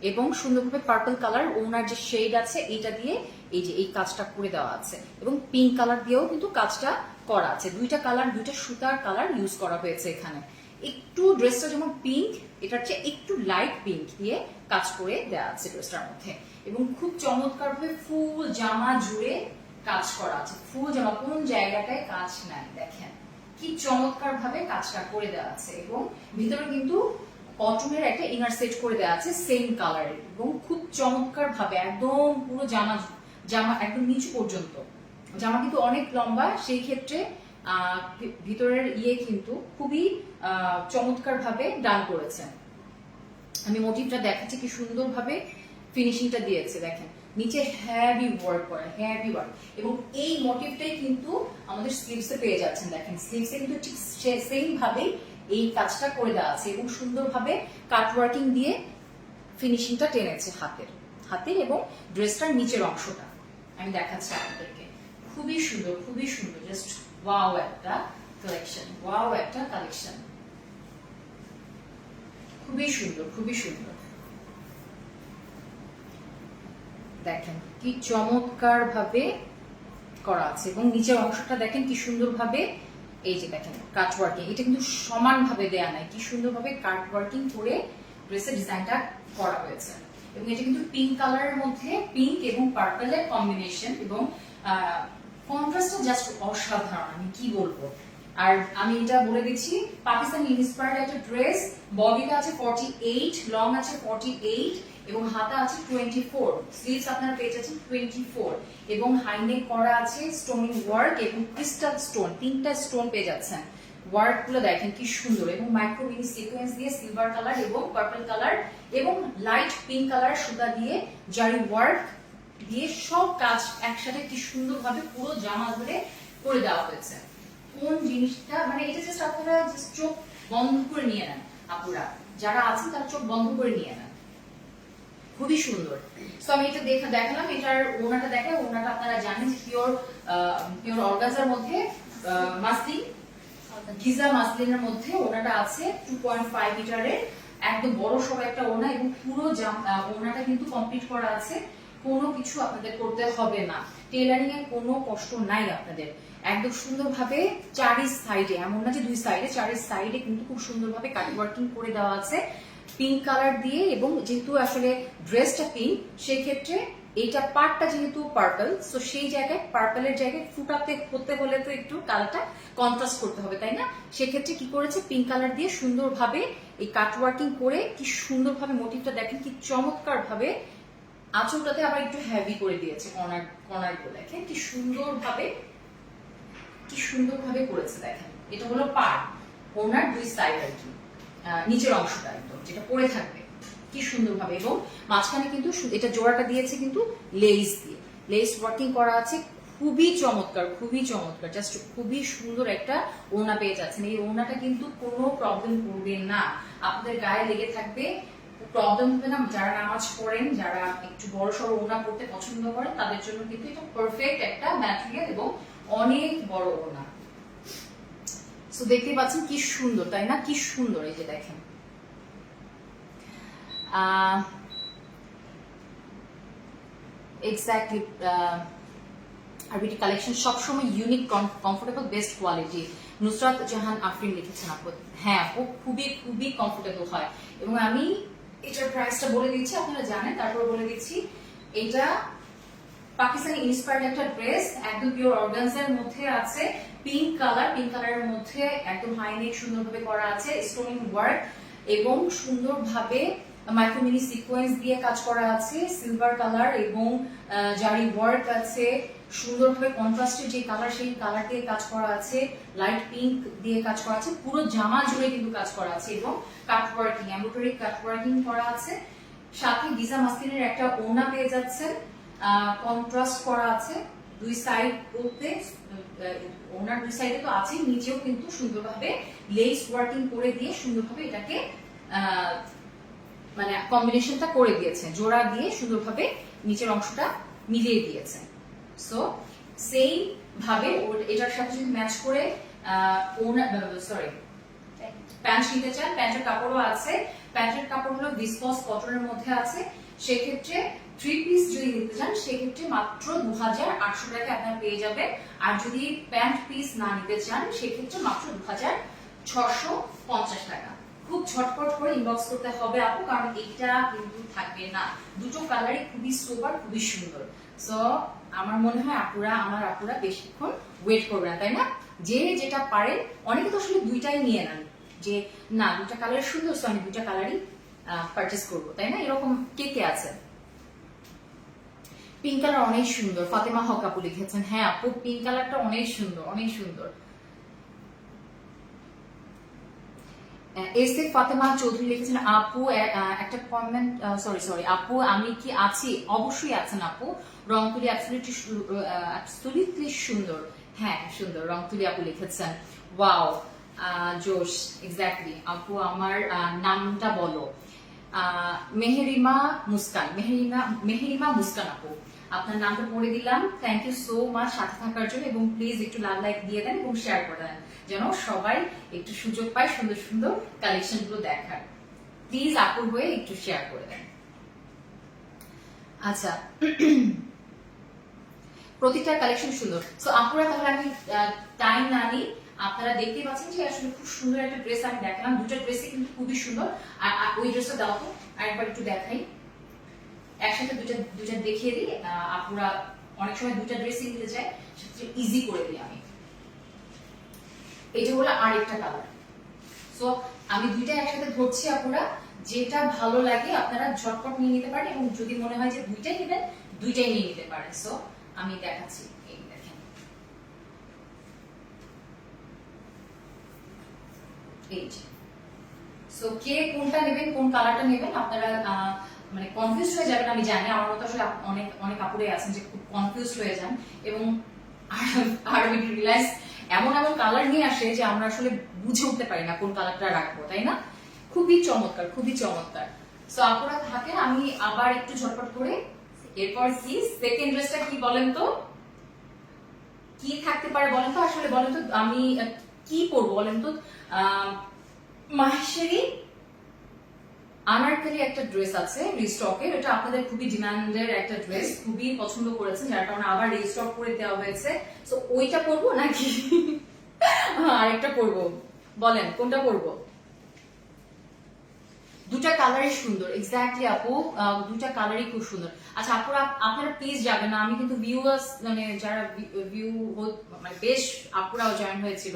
এবং সুন্দরভাবে পার্পল কালার ওনার যে শেড আছে এটা দিয়ে এই যে এই কাজটা করে দেওয়া আছে, এবং পিঙ্ক কালার দিয়েও কিন্তু কাজটা করা আছে। দুইটা কালার, দুইটা সুতার কালার ইউজ করা হয়েছে এখানে। একটু ড্রেসটা যেমন পিঙ্ক, এটার চেয়ে একটু লাইট পিঙ্ক দিয়ে কাজ করে দেওয়া আছে ড্রেসটার মধ্যে, এবং খুব চমৎকার ভাবে ফুল জামা জুড়ে কাজ করা আছে। ফুল জামা কোন জায়গাটায় কাজ নাই, দেখেন কি চমৎকার ভাবে কাজটা করে দেওয়া আছে, এবং ভিতরে কিন্তু কটনের একটা ইনার সেট করে দেওয়া আছে সেম কালারের, এবং খুব চমৎকার ভাবে একদম পুরো জামা একদম নিচু পর্যন্ত। জামা কিন্তু অনেক লম্বা, সেই ক্ষেত্রে ভিতরের কিন্তু খুবই চমৎকার ভাবে ডান করেছে। আমি মোটিভটা দেখাচ্ছি কি সুন্দরভাবে ফিনিশিংটা দিয়েছে, দেখেন নিচে হেভি ওয়ার্ক করা, হেভি ওয়ার্ক, এবং এই মোটিভটাই কিন্তু আমাদের স্লিভসে পেয়ে যাচ্ছেন। দেখেন স্লিভসে কিন্তু ঠিক সেম ভাবে এই কাজটা করে দেওয়া আছে, এবং সুন্দরভাবে কাট ওয়ার্কিং দিয়ে ফিনিশিংটা টেনেছে হাতের এবং ড্রেসটার নিচের অংশটা। আমি দেখাচ্ছি আপনাদেরকে, খুবই সুন্দর, খুবই সুন্দর, জাস্ট ওয়াও একটা কালেকশন, ওয়াও একটা কালেকশন, খুবই সুন্দর, খুবই সুন্দর। দেখেন কি চমৎকার ভাবে করা আছে এবং নিচের অংশটা দেখেন কি সুন্দর ভাবে এই যে দেখেন কাট ওয়ার্কিং, এটা কিন্তু সমান ভাবে দেয়া নাই, কি সুন্দর ভাবে কাট ওয়ার্কিং করে ড্রেসের ডিজাইনটা করা হয়েছে। এবং এটা কিন্তু পিঙ্ক কালারের মধ্যে পিঙ্ক এবং পার্পলের কম্বিনেশন এবং কন্ট্রাস্টটা জাস্ট অসাধারণ, আমি কি বলবো। আর আমি এটা বলে দিচ্ছি পাকিস্তানি ইন্সপায়ার্ড একটা ড্রেস, বডিটা আছে 48, লং আছে 48 এবং হাতা আছে 24, স্লিভস আপনারা পেয়ে যাচ্ছেন 24 এবং হাইনেক করা আছে স্টোনিং ওয়ার্ক এবং ক্রিস্টাল স্টোন, 3টা স্টোন পেয়ে যাচ্ছেন। ওয়ার্ক গুলো দেখেন কি সুন্দর এবং মাইক্রো মিনি সিকোয়েন্স দিয়ে সিলভার কালার এবং পার্পল কালার এবং লাইট পিঙ্ক কালার সুতা দিয়ে জারি ওয়ার্ক দিয়ে সব কাজ একসাথে কি সুন্দর ভাবে পুরো জামা ধরে করে দেওয়া হয়েছে। কোন জিনিসটা মানে এটা জাস্ট আপনারা জাস্ট চোখ বন্ধ করে নিয়ে নেন, আপুরা যারা আছেন তারা চোখ বন্ধ করে নিয়ে নেন, খুবই সুন্দর। তো আমি এটা দেখালাম, এটার ওনাটা দেখেন, ওনাটা আপনারা জানেন পিওর অর্গানজার মধ্যে মাসলিন, গিজা মাসলিনের মধ্যে ওনাটা আছে 2.5 মিটারের একদম বড় সড়ো একটা ওনা এবং পুরো ওনাটা কিন্তু কমপ্লিট করা আছে, কোনো কিছু আপনাদের করতে হবে না, টেলারিং এর কোনো কষ্ট নাই আপনাদের। একদম সুন্দরভাবে চারি সাইডে, এমন না যে দুই সাইডে, চারি সাইডে কিন্তু খুব সুন্দরভাবে কাট ওয়ার্কিং করে দেওয়া আছে পিঙ্ক কালার দিয়ে। এবং যেহেতু আসলে ড্রেসটা পিঙ্ক, সেই ক্ষেত্রে এইটা পার্টটা যেহেতু পার্পল, সো সেই জায়গায় পার্পলের জায়গায় ফুটাতে হতে হলে তো একটু কালারটা কন্ট্রাস্ট করতে হবে, তাই না? সেক্ষেত্রে কি করেছে, পিঙ্ক কালার দিয়ে সুন্দরভাবে এই কাট ওয়ার্কিং করে কি সুন্দরভাবে মোটিভটা দেখেন কি চমৎকার ভাবে, আঁচলটাতে আবার একটু হেভি করে দিয়েছে, কর্নার গুলো দেখেন কি সুন্দরভাবে করেছে। দেখেন এটা হলো পার্ট, ওনার দুই সাইড আর কি, নিচের অংশটা একদম যেটা পরে থাকবে কি সুন্দরভাবে। এবং মাঝখানে কিন্তু এটা জোড়াটা দিয়েছে কিন্তু লেস দিয়ে, লেস ওয়ার্কিং করা আছে, খুবই চমৎকার, জাস্ট খুবই সুন্দর একটা ওড়না পেয়ে যাচ্ছেন। এই ওড়নাটা কিন্তু কোনো প্রবলেম করবে না, আপনাদের গায়ে লেগে থাকবে, প্রবলেম হবে না। যারা নামাজ পড়েন, যারা একটু বড় সড়ো ওড়না পড়তে পছন্দ করেন, তাদের জন্য কিন্তু এটা পারফেক্ট একটা ম্যাটেরিয়াল এবং অনেক বড় ওড়না। সো দেখতেই পাচ্ছেন কি সুন্দর, তাই না? কি সুন্দর, এই যে দেখেন এক্স্যাক্টলি। আরবিটি কালেকশন সবসময় unique, comfortable, best quality. Nusrat Jahan Afrin লিখেছেন আপু। হ্যাঁ আপু, খুবই কমফোর্টেবল হয়। এবং আমি এটার প্রাইসটা বলে দিচ্ছি, আপনারা জানেন, তারপর বলে দিচ্ছি। এটা পাকিস্তানি ইন্সপায়ার্ড একটা ড্রেস, একদম পিওর অর্গানজার মধ্যে আছে, পিঙ্ক কালারের মধ্যে একদম হাই নেক সুন্দরভাবে করা আছে, স্টোনিং ওয়ার্ক এবং সুন্দরভাবে মাইক্রো মিনি সিকোয়েন্স দিয়ে কাজ করা আছে, সিলভার কালার এবং জারি ওয়ার্ক আছে, সুন্দরভাবে কন্ট্রাস্টের যে কালার সেই কালার দিয়ে কাজ করা আছে, লাইট পিঙ্ক দিয়ে কাজ করা আছে, পুরো জামা জুড়ে কিন্তু কাজ করা আছে এবং কাট ওয়ার্কিং, এমব্রয়ডারি কাট ওয়ার্কিং করা আছে। সাথে গিজা মাসলিনের একটা ওড়না পেয়ে যাচ্ছে, কন্ট্রাস্ট করা আছে দুই সাইড বলতে ওনার দুই সাইডে তো আছে, নিচেও কিন্তু সুন্দরভাবে লেস ওয়ার্কিং করে দিয়ে সুন্দরভাবে এটাকে মানে কম্বিনেশনটা করে দিয়েছে, জোড়া দিয়ে সুন্দরভাবে নিচের অংশটা মিলিয়ে দিয়েছে। সো সেই ভাবে এটার সাথে যদি ম্যাচ করে প্যান্ট নিতে চান, প্যান্টের কাপড়ও আছে, প্যান্টের কাপড় হলো ভিসকস কটনের মধ্যে আছে। সেক্ষেত্রে 3 পিস যদি নিতে চান সেক্ষেত্রে মাত্র 2800 টাকা আপনারা পেয়ে যাবেন। আর যদি প্যান্ট পিস না নিতে চান সেক্ষেত্রে মাত্র 2650 টাকা। খুব ঝটপট করে ইনবক্স করতে হবে আপু, কারণ এটা কিন্তু থাকবে না। দুটো কালারই খুবই সোবার, খুবই সুন্দর। সো আমার মনে হয় আমার আপুরা বেশিক্ষণ ওয়েট করবে না, তাই না? যে যেটা পারেন, অনেকে তো আসলে দুইটাই নিয়ে নেন, যে না দুটা কালার সুন্দর, সো আমি দুটা কালারই পারচেস করবো, তাই না? এরকম কে আছে? পিঙ্ক কালার অনেক সুন্দর, ফাতেমা হক আপু লিখেছেন। হ্যাঁ আপু, পিঙ্ক কালারটা অনেক সুন্দর। এস এ ফাতেমা চৌধুরী লিখেছেন, আপু একটা কমেন্ট, সরি আপু, আমি কি আছি? অবশ্যই আছেন আপু। রংতুলি অ্যাবসলিউটলি সুন্দর। হ্যাঁ সুন্দর, রংতুলি আপু লিখেছেন। ওয়াও, জোশ, এক্স্যাক্টলি। আপু আমার নামটা বলো। মেহেরিমা মুস্কান আপু, আপনার নামটা পড়ে দিলাম। থ্যাংক ইউ সো মাচ সাথে থাকার জন্য, এবং প্লিজ একটু লাইক দিয়ে দেন এবং শেয়ার করে দেন, যেন সবাই একটু সুযোগ পায় সুন্দর সুন্দর কালেকশন গুলো দেখার। প্লিজ আপুর হয়ে একটু শেয়ার করে দেন। আচ্ছা, প্রতিটা কালেকশন সুন্দর। সো আপুরা তাহলে আমি টাইম না নিই, আপনারা দেখতে পাচ্ছেন যে আসলে খুব সুন্দর একটা ড্রেস আমি দেখলাম, দুটো ড্রেসই কিন্তু খুবই সুন্দর। আর ওই ড্রেসটা দাও তো, আরেকবার একটু দেখাই, একসাথে দুটা দুটা দেখিয়ে দিই। আপুরা অনেক সময় দুটা ড্রেসই নিতে চায়, সেটা ইজি করে দিই আমি। এটা হলো আরেকটা কালার। সো আমি দুইটা একসাথে ধরছি, আপুরা যেটা ভালো লাগে আপনারা ঝটপট নিয়ে নিতে পারেন, এবং যদি মনে হয় যে দুইটাই নেবেন দুইটাই নিয়ে নিতে পারেন। সো আমি দেখাচ্ছি, এই দেখেন, এই যে। সো কে কোনটা নেবেন, কোন কালারটা নেবেন, আপনারা মানে কনফিউজ হয়ে যাবেন আমি জানি। আমার মতো আসলে অনেক অনেক আপুরাই আছেন যে খুব কনফিউজ হয়ে যান, এবং আর আমি রিয়েলাইজ এমন এমন কালার নিয়ে আসে যে আমরা আসলে বুঝে উঠতে পারি না কোন কালারটা রাখবো, তাই না? খুবই চমৎকার, খুবই চমৎকার। সো আপনারা থাকেন, আমি আবার একটু ঝটপট করে। এরপর কি সেকেন্ড ড্রেসটা কি বলেন তো, কি থাকতে পারে বলেন তো, আসলে বলেন তো আমি কি পরবো বলেন তো। মাহেশ্বরী আনারকলি একটা ড্রেস আছে রিস্টকের, এটা আপনাদের খুবই ডিমান্ডের একটা ড্রেস, খুবই পছন্দ করেছেন, যার কারণে আবার রিস্টক করে দেওয়া হয়েছে। সো ওইটা পরবো নাকি আরেকটা পরবো, বলেন কোনটা পরবো? দুটা কালারই সুন্দর, এক্স্যাক্টলি আপু, দুটা কালারই খুব সুন্দর। আচ্ছা আপুরা, আপনারা প্লিজ যাবেন না, আমি কিন্তু ভিউয়ার্স মানে যারা ভিউ মানে বেশ আপুরাও জয়েন হয়েছিল,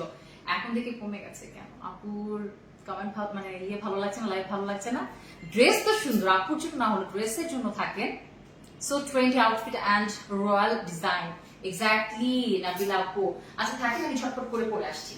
এখন থেকে কমে গেছে কেন? আপুর কমেন্ট মানে ইয়ে ভালো লাগছে না, লাইভ ভালো লাগছে না। ড্রেস তো সুন্দর, আপুর জন্য না হলো ড্রেসের জন্য থাকেন। So trendy outfit and royal design, exactly Nabila আপু। আচ্ছা থাকেন, আমি ঝটপট করে পরে আসছি।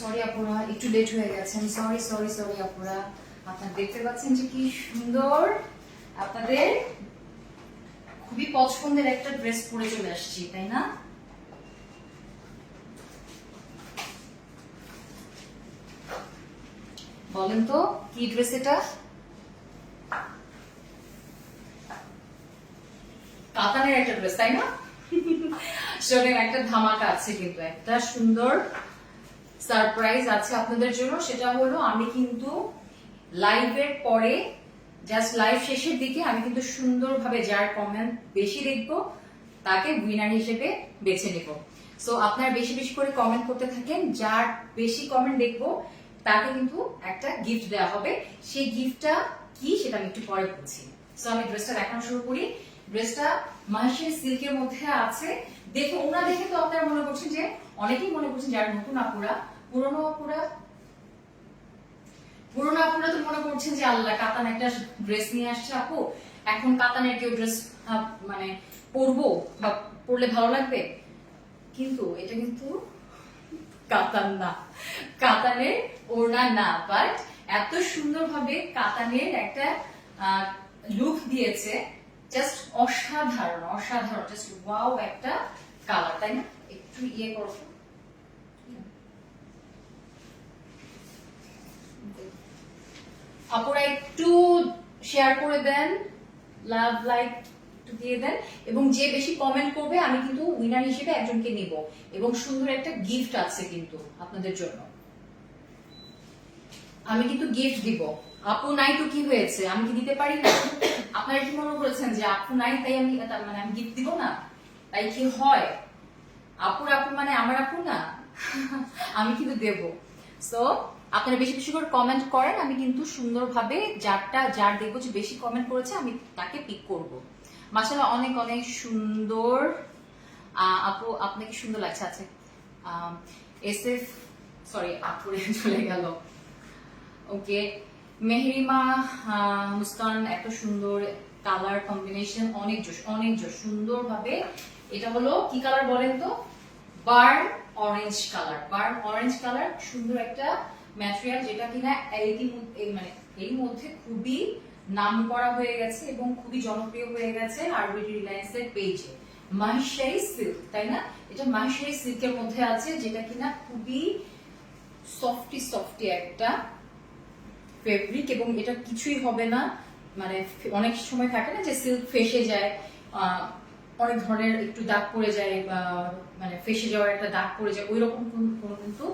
সরি আপুরা, একটু লেট হয়ে গেছে, সরি সরি সরি আপুরা। আপনারা দেখতে পাচ্ছেন যে কি সুন্দর আপনাদের খুবই পছন্দের একটা ড্রেস পরে চলে আসছি, তাই না? বলেন তো কি ড্রেস এটা? কাতানের একটা ড্রেস, তাই না? শোনেন, একটা ধামাকা আছে, কিন্তু একটা সুন্দর সারপ্রাইজ আছে আপনাদের জন্য। সেটা হলো আমি কিন্তু লাইভের পরে, জাস্ট লাইভ শেষের দিকে আমি কিন্তু সুন্দরভাবে যার কমেন্ট বেশি দেখবো তাকে উইনার হিসেবে বেছে নেব। সো আপনারা বেশি বেশি করে কমেন্ট করতে থাকেন, যার বেশি কমেন্ট দেখবো তাকে কিন্তু একটা গিফট দেওয়া হবে। সেই গিফটটা কি সেটা আমি একটু পরে বলছি। সো আমি ড্রেসটা দেখানো শুরু করি। ড্রেসটা মাহেশের সিল্কের মধ্যে আছে। দেখে ওনা দেখে তো আপনারা মনে করছেন যে, অনেকেই মনে করছেন যারা নতুন আপুরা, পুরনো আপুরা তো মনে করছেন যে আল্লাহ কাতান একটা ড্রেস নিয়ে আসছে আপু, এখন কাতানের কেউ ড্রেস মানে পরবো বা পরলে ভালো লাগবে, কিন্তু এটা কিন্তু কাতান না, কাতানের ওড়না না, বাট এত সুন্দরভাবে কাতানের একটা লুক দিয়েছে, জাস্ট অসাধারণ অসাধারণ, জাস্ট ওয়াও একটা কালার, তাই না? একটু ইয়ে করো, আপনারা একটু শেয়ার করে দেন, লাভ লাইক দিয়ে দেন, এবং যে বেশি কমেন্ট করবে আমি কিন্তু উইনার হিসেবে একজনকে নিব, এবং সুন্দর একটা গিফট আছে কিন্তু আপনাদের জন্য। আমি কিন্তু গিফট দিব। আপু নাই তো কি হয়েছে, আমি কি দিতে পারি না? আপনারা কি মনে করেছেন যে আপু নাই তাই আমি মানে আমি গিফট দিব না? তাই কি হয়? আপুর আপু মানে আমার আপু না? আমি কিন্তু দেব। সো আপনারা বেশি বেশি করে কমেন্ট করেন, আমি কিন্তু সুন্দরভাবে যার দেখবো যে বেশি কমেন্ট করেছে আমি তাকে পিক করব। মাশাআল্লাহ, অনেক অনেক সুন্দর আপু, আপনাকে সুন্দর লাগছে। আছে এসএফ, সরি আপুরে চলে গেল। ওকে, মেহরিমা মুস্কান, এত সুন্দর কালার কম্বিনেশন, অনেক জোশ অনেক জোশ, সুন্দরভাবে। এটা হলো কি কালার বলেন তো? Burn orange colour, burn orange colour, সুন্দর একটা ম্যাটেরিয়াল, যেটা কিনা মানে এর মধ্যে খুবই নাম করা হয়ে গেছে এবং খুবই জনপ্রিয় হয়ে গেছে আরবিডি রিলায়েন্সের পেজে। মাহেশারি সিল্ক, তাই না? এটা মাহেশারি সিল্কের মধ্যে আছে, যেটা কিনা খুবই সফটি সফটি একটা ফেব্রিক, এবং এটা কিছুই হবে না, মানে অনেক সময় থাকে না যে সিল্ক ফেসে যায়, অনেক ধরনের একটু দাগ পড়ে যায়, বা মানে ফেসে যাওয়ার একটা দাগ পড়ে যায়, ওই রকম কোনো কিন্তু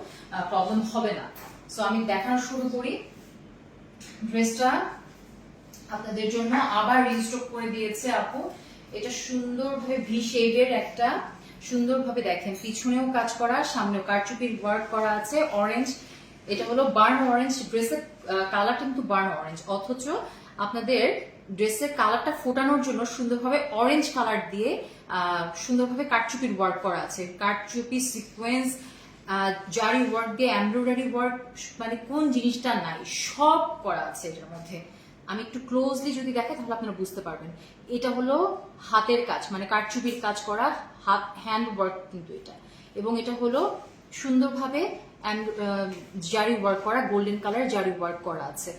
প্রবলেম হবে না। সো আমি দেখানো শুরু করি। ড্রেসটা আপনাদের জন্য আবার রিস্টক করে দিয়েছে আপু। এটা সুন্দরভাবে ভি শেডের একটা, সুন্দরভাবে দেখেন পিছনেও কাজ করা, সামনেও কারচুপির ওয়ার্ক করা আছে, অরেঞ্জ। এটা হলো বার্ন অরেঞ্জ, ড্রেসের কালারটা কিন্তু বার্ন অরেঞ্জ, অথচ আপনাদের ড্রেসের কালারটা ফোটানোর জন্য সুন্দরভাবে অরেঞ্জ কালার দিয়ে সুন্দরভাবে কারচুপির ওয়ার্ক করা আছে, কারচুপি সিকোয়েন্স, জারি ওয়ার্ক দিয়ে এমব্রয়ডারি ওয়ার্ক, মানে কোন জিনিসটা নাই সব করা আছে এটার মধ্যে। আমি একটু ক্লোজলি যদি দেখে তাহলে আপনারা বুঝতে পারবেন। এটা হলো হাতের কাজ, মানে কারচুপির কাজ করা, হাত হ্যান্ড ওয়ার্ক কিন্তু এটা, এবং এটা হলো সুন্দরভাবে জারি ওয়ার্ক করা, গোল্ডেন কালার জারি ওয়ার্ক করা আছে,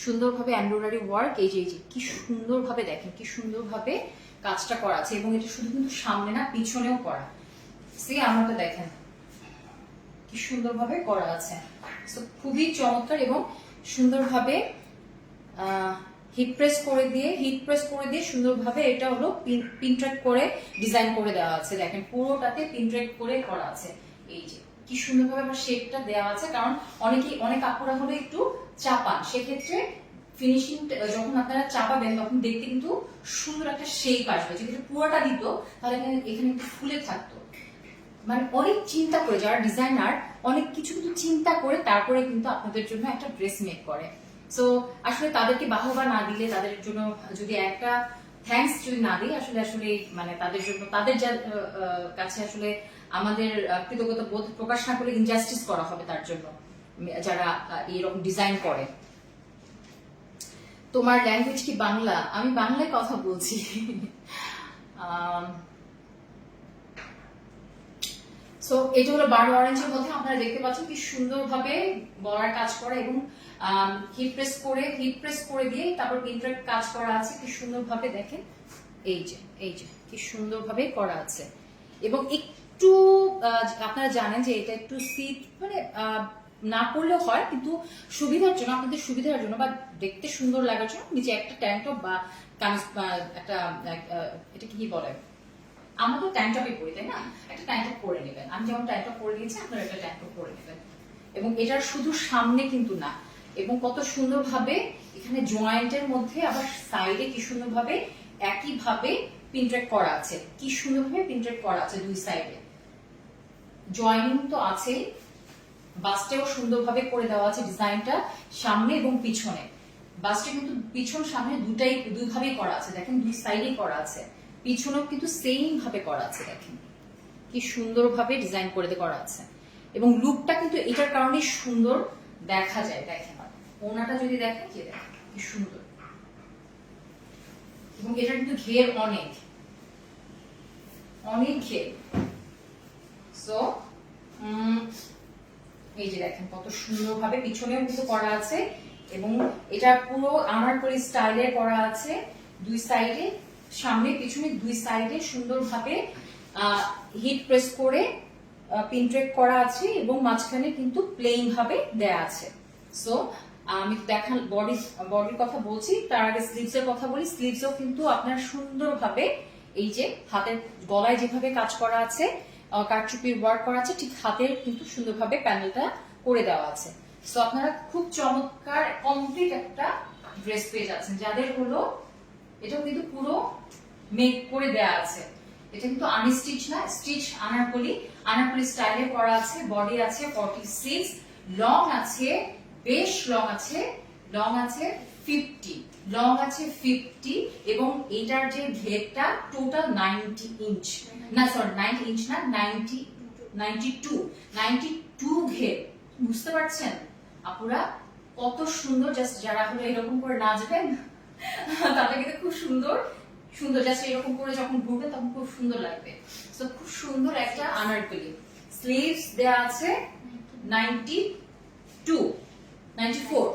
সুন্দরভাবে এমব্রয়ডারি ওয়ার্ক। এই যে কি সুন্দরভাবে দেখেন, কি সুন্দরভাবে কাজটা করা আছে, এবং এটা শুধু কিন্তু সামনে না, পিছনেও করা। সে আমারটা দেখেন কি সুন্দরভাবে করা আছে, খুবই চমৎকার, এবং সুন্দরভাবে হিট প্রেস করে দিয়ে সুন্দরভাবে এটা হলো পিনট্রেক করে ডিজাইন করে দেওয়া আছে। দেখেন পুরোটাতে পিনট্রেক করে করা আছে, এই যে কি সুন্দরভাবে আমার শেপটা দেওয়া আছে। কারণ অনেক আপুরা হলো একটু চাপান, সেক্ষেত্রে ফিনিশিং যখন আপনারা চাপাবেন তখন দেখতে কিন্তু সুন্দর একটা শেপ আসবে। যদি পুরোটা দিত তাহলে এখানে একটু ফুলে থাকতো, মানে অনেক চিন্তা করে, যারা ডিজাইনার অনেক কিছু কিন্তু চিন্তা করে তারপরে কিন্তু আপনাদের জন্য একটা ড্রেস মেক করে। সো আসলে তাদেরকে বাহবা না দিলে, তাদের জন্য যদি একটা থ্যাঙ্কস যদি না দিই, আসলে মানে তাদের জন্য, তাদের কাছে আসলে আমাদের কৃতজ্ঞতা বোধ প্রকাশ না করলে ইনজাস্টিস করা হবে তার জন্য, যারা এরকম ডিজাইন করে। তোমার ল্যাঙ্গুয়েজ কি বাংলা? আমি বাংলায় কথা বলছি। সো এটা হলো বার্ন অরেঞ্জের মধ্যে আপনারা দেখতে পাচ্ছেন কি সুন্দরভাবে গলার কাজ করা এবং হিপ প্রেস করে দিয়ে তারপর পিনট্রেক কাজ করা আছে কি সুন্দরভাবে দেখেন এই যে কি সুন্দরভাবে করা আছে এবং একটু আপনারা জানেন যে এটা একটু সিট মানে না করলেও হয় কিন্তু সুবিধার জন্য আপনাদের সুবিধার জন্য বা দেখতে সুন্দর লাগার জন্য নিচে একটা ট্যাঙ্ক টপ বা একটা এটা কি বলে আমরা তো ট্যাঙ্ক টপই পরি তাই না একটা ট্যাঙ্ক টপ পরে নেবেন আমি যেমন ট্যাঙ্ক টপ পরে নিয়েছি আপনারা একটা ট্যাঙ্ক টপ পরে নেবেন এবং এটার শুধু সামনে কিন্তু না এবং কত সুন্দরভাবে এখানে জয়েন্টের মধ্যে আবার সাইডে কি সুন্দরভাবে একইভাবে পিনট্রেক করা আছে কি সুন্দরভাবে পিনট্রেক করা আছে দুই সাইডে জয়েনিং তো আছেই বাস্টেও সুন্দরভাবে করে দেওয়া আছে ডিজাইনটা সামনে এবং পিছনে বাস্টে কিন্তু পিছন সামনে দুইভাবেই করা আছে দেখেন দুই সাইডে করা আছে পিছনেও কিন্তু সেম ভাবে করা আছে দেখেন কি সুন্দরভাবে ডিজাইন করে করা আছে এবং লুকটা কিন্তু এটার কারণে সুন্দর দেখা যায় দেখেন ওনাটা যদি দেখেন কি দেখেন কি সুন্দর এবং এটার কিন্তু ঘের অনেক ঘের সো এই যে দেখেন কত সুন্দরভাবে পিছনেও কিন্তু করা আছে এবং এটা পুরো আনারকলি স্টাইলে করা আছে দুই সাইডে সামনে পিছনে দুই সাইডে সুন্দরভাবে হিট প্রেস করে পিনট্রেক করা আছে এবং মাঝখানে কিন্তু প্লেন ভাবে দেয়া আছে সো আমি দেখান বডির কথা বলছি তার আগে স্লিভস এর কথা বলি স্লিভসও কিন্তু আপনার সুন্দরভাবে এই যে হাতের গলায় যেভাবে কাজ করা আছে কারচুপির ওয়ার্ক করা আছে ঠিক হাতের কিন্তু সুন্দরভাবে প্যানেলটা করে দেওয়া আছে সো আপনারা খুব চমৎকার কমপ্লিট একটা ড্রেস পেয়ে যাচ্ছেন যাদের হলো এটাও কিন্তু পুরো মেক করে দেয়া আছে এটা কিন্তু আনস্টিচ না স্টিচ আনারকলি স্টাইলে করা আছে বডি আছে 46 লং আছে বেশ লং আছে 50 এবং এটার যে ঘেরটা টোটাল 90 ইঞ্চ না সরি 90 ইঞ্চ না 92 ঘের বুঝতে পারছেন আপুরা কত সুন্দর জাস্ট যারা হলো এরকম করে নাচবেন তাদের কিন্তু খুব সুন্দর জাস্ট এরকম করে যখন ঘুরবে তখন খুব সুন্দর লাগবে তো খুব সুন্দর একটা আনারকলি স্লিভস দেয়া আছে 92 94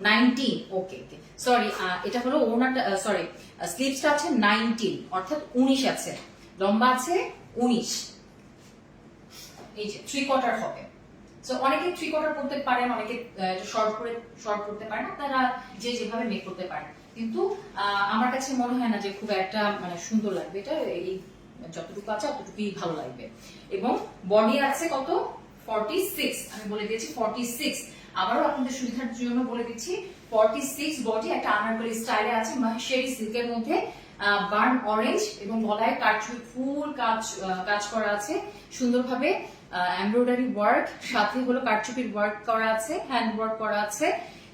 19 ওকে সরি এটা হলো ওনাটা সরি স্লিভসটা আছে 19 অর্থাৎ 19 আছে লম্বা আছে 19 এই যে 3/4 হবে সো অনেকে 3/4 করতে পারেন অনেকে শর্ট করতে পারেন আপনারা যেভাবে মেক করতে পারেন কিন্তু আমার কাছে মনে হয় না যে খুব একটা মানে সুন্দর লাগবে এটা এই যতটুকু আছে ততটুকুই ভালো লাগবে এবং বডি আছে কত 46 আমি বলে দিয়েছি 46 আবারও আপনাদের সুবিধার জন্য বলে দিচ্ছি 46 বডি একটা আনারকলি স্টাইলে আছে মাহেশ্বরী সিল্কের মধ্যে বার্ন অরেঞ্জ এবং গলায় কারচুপি ফুল কাজ করা আছে সুন্দরভাবে এমব্রয়ডারি ওয়ার্ক সাথে হলো কারচুপির ওয়ার্ক করা আছে হ্যান্ড ওয়ার্ক করা আছে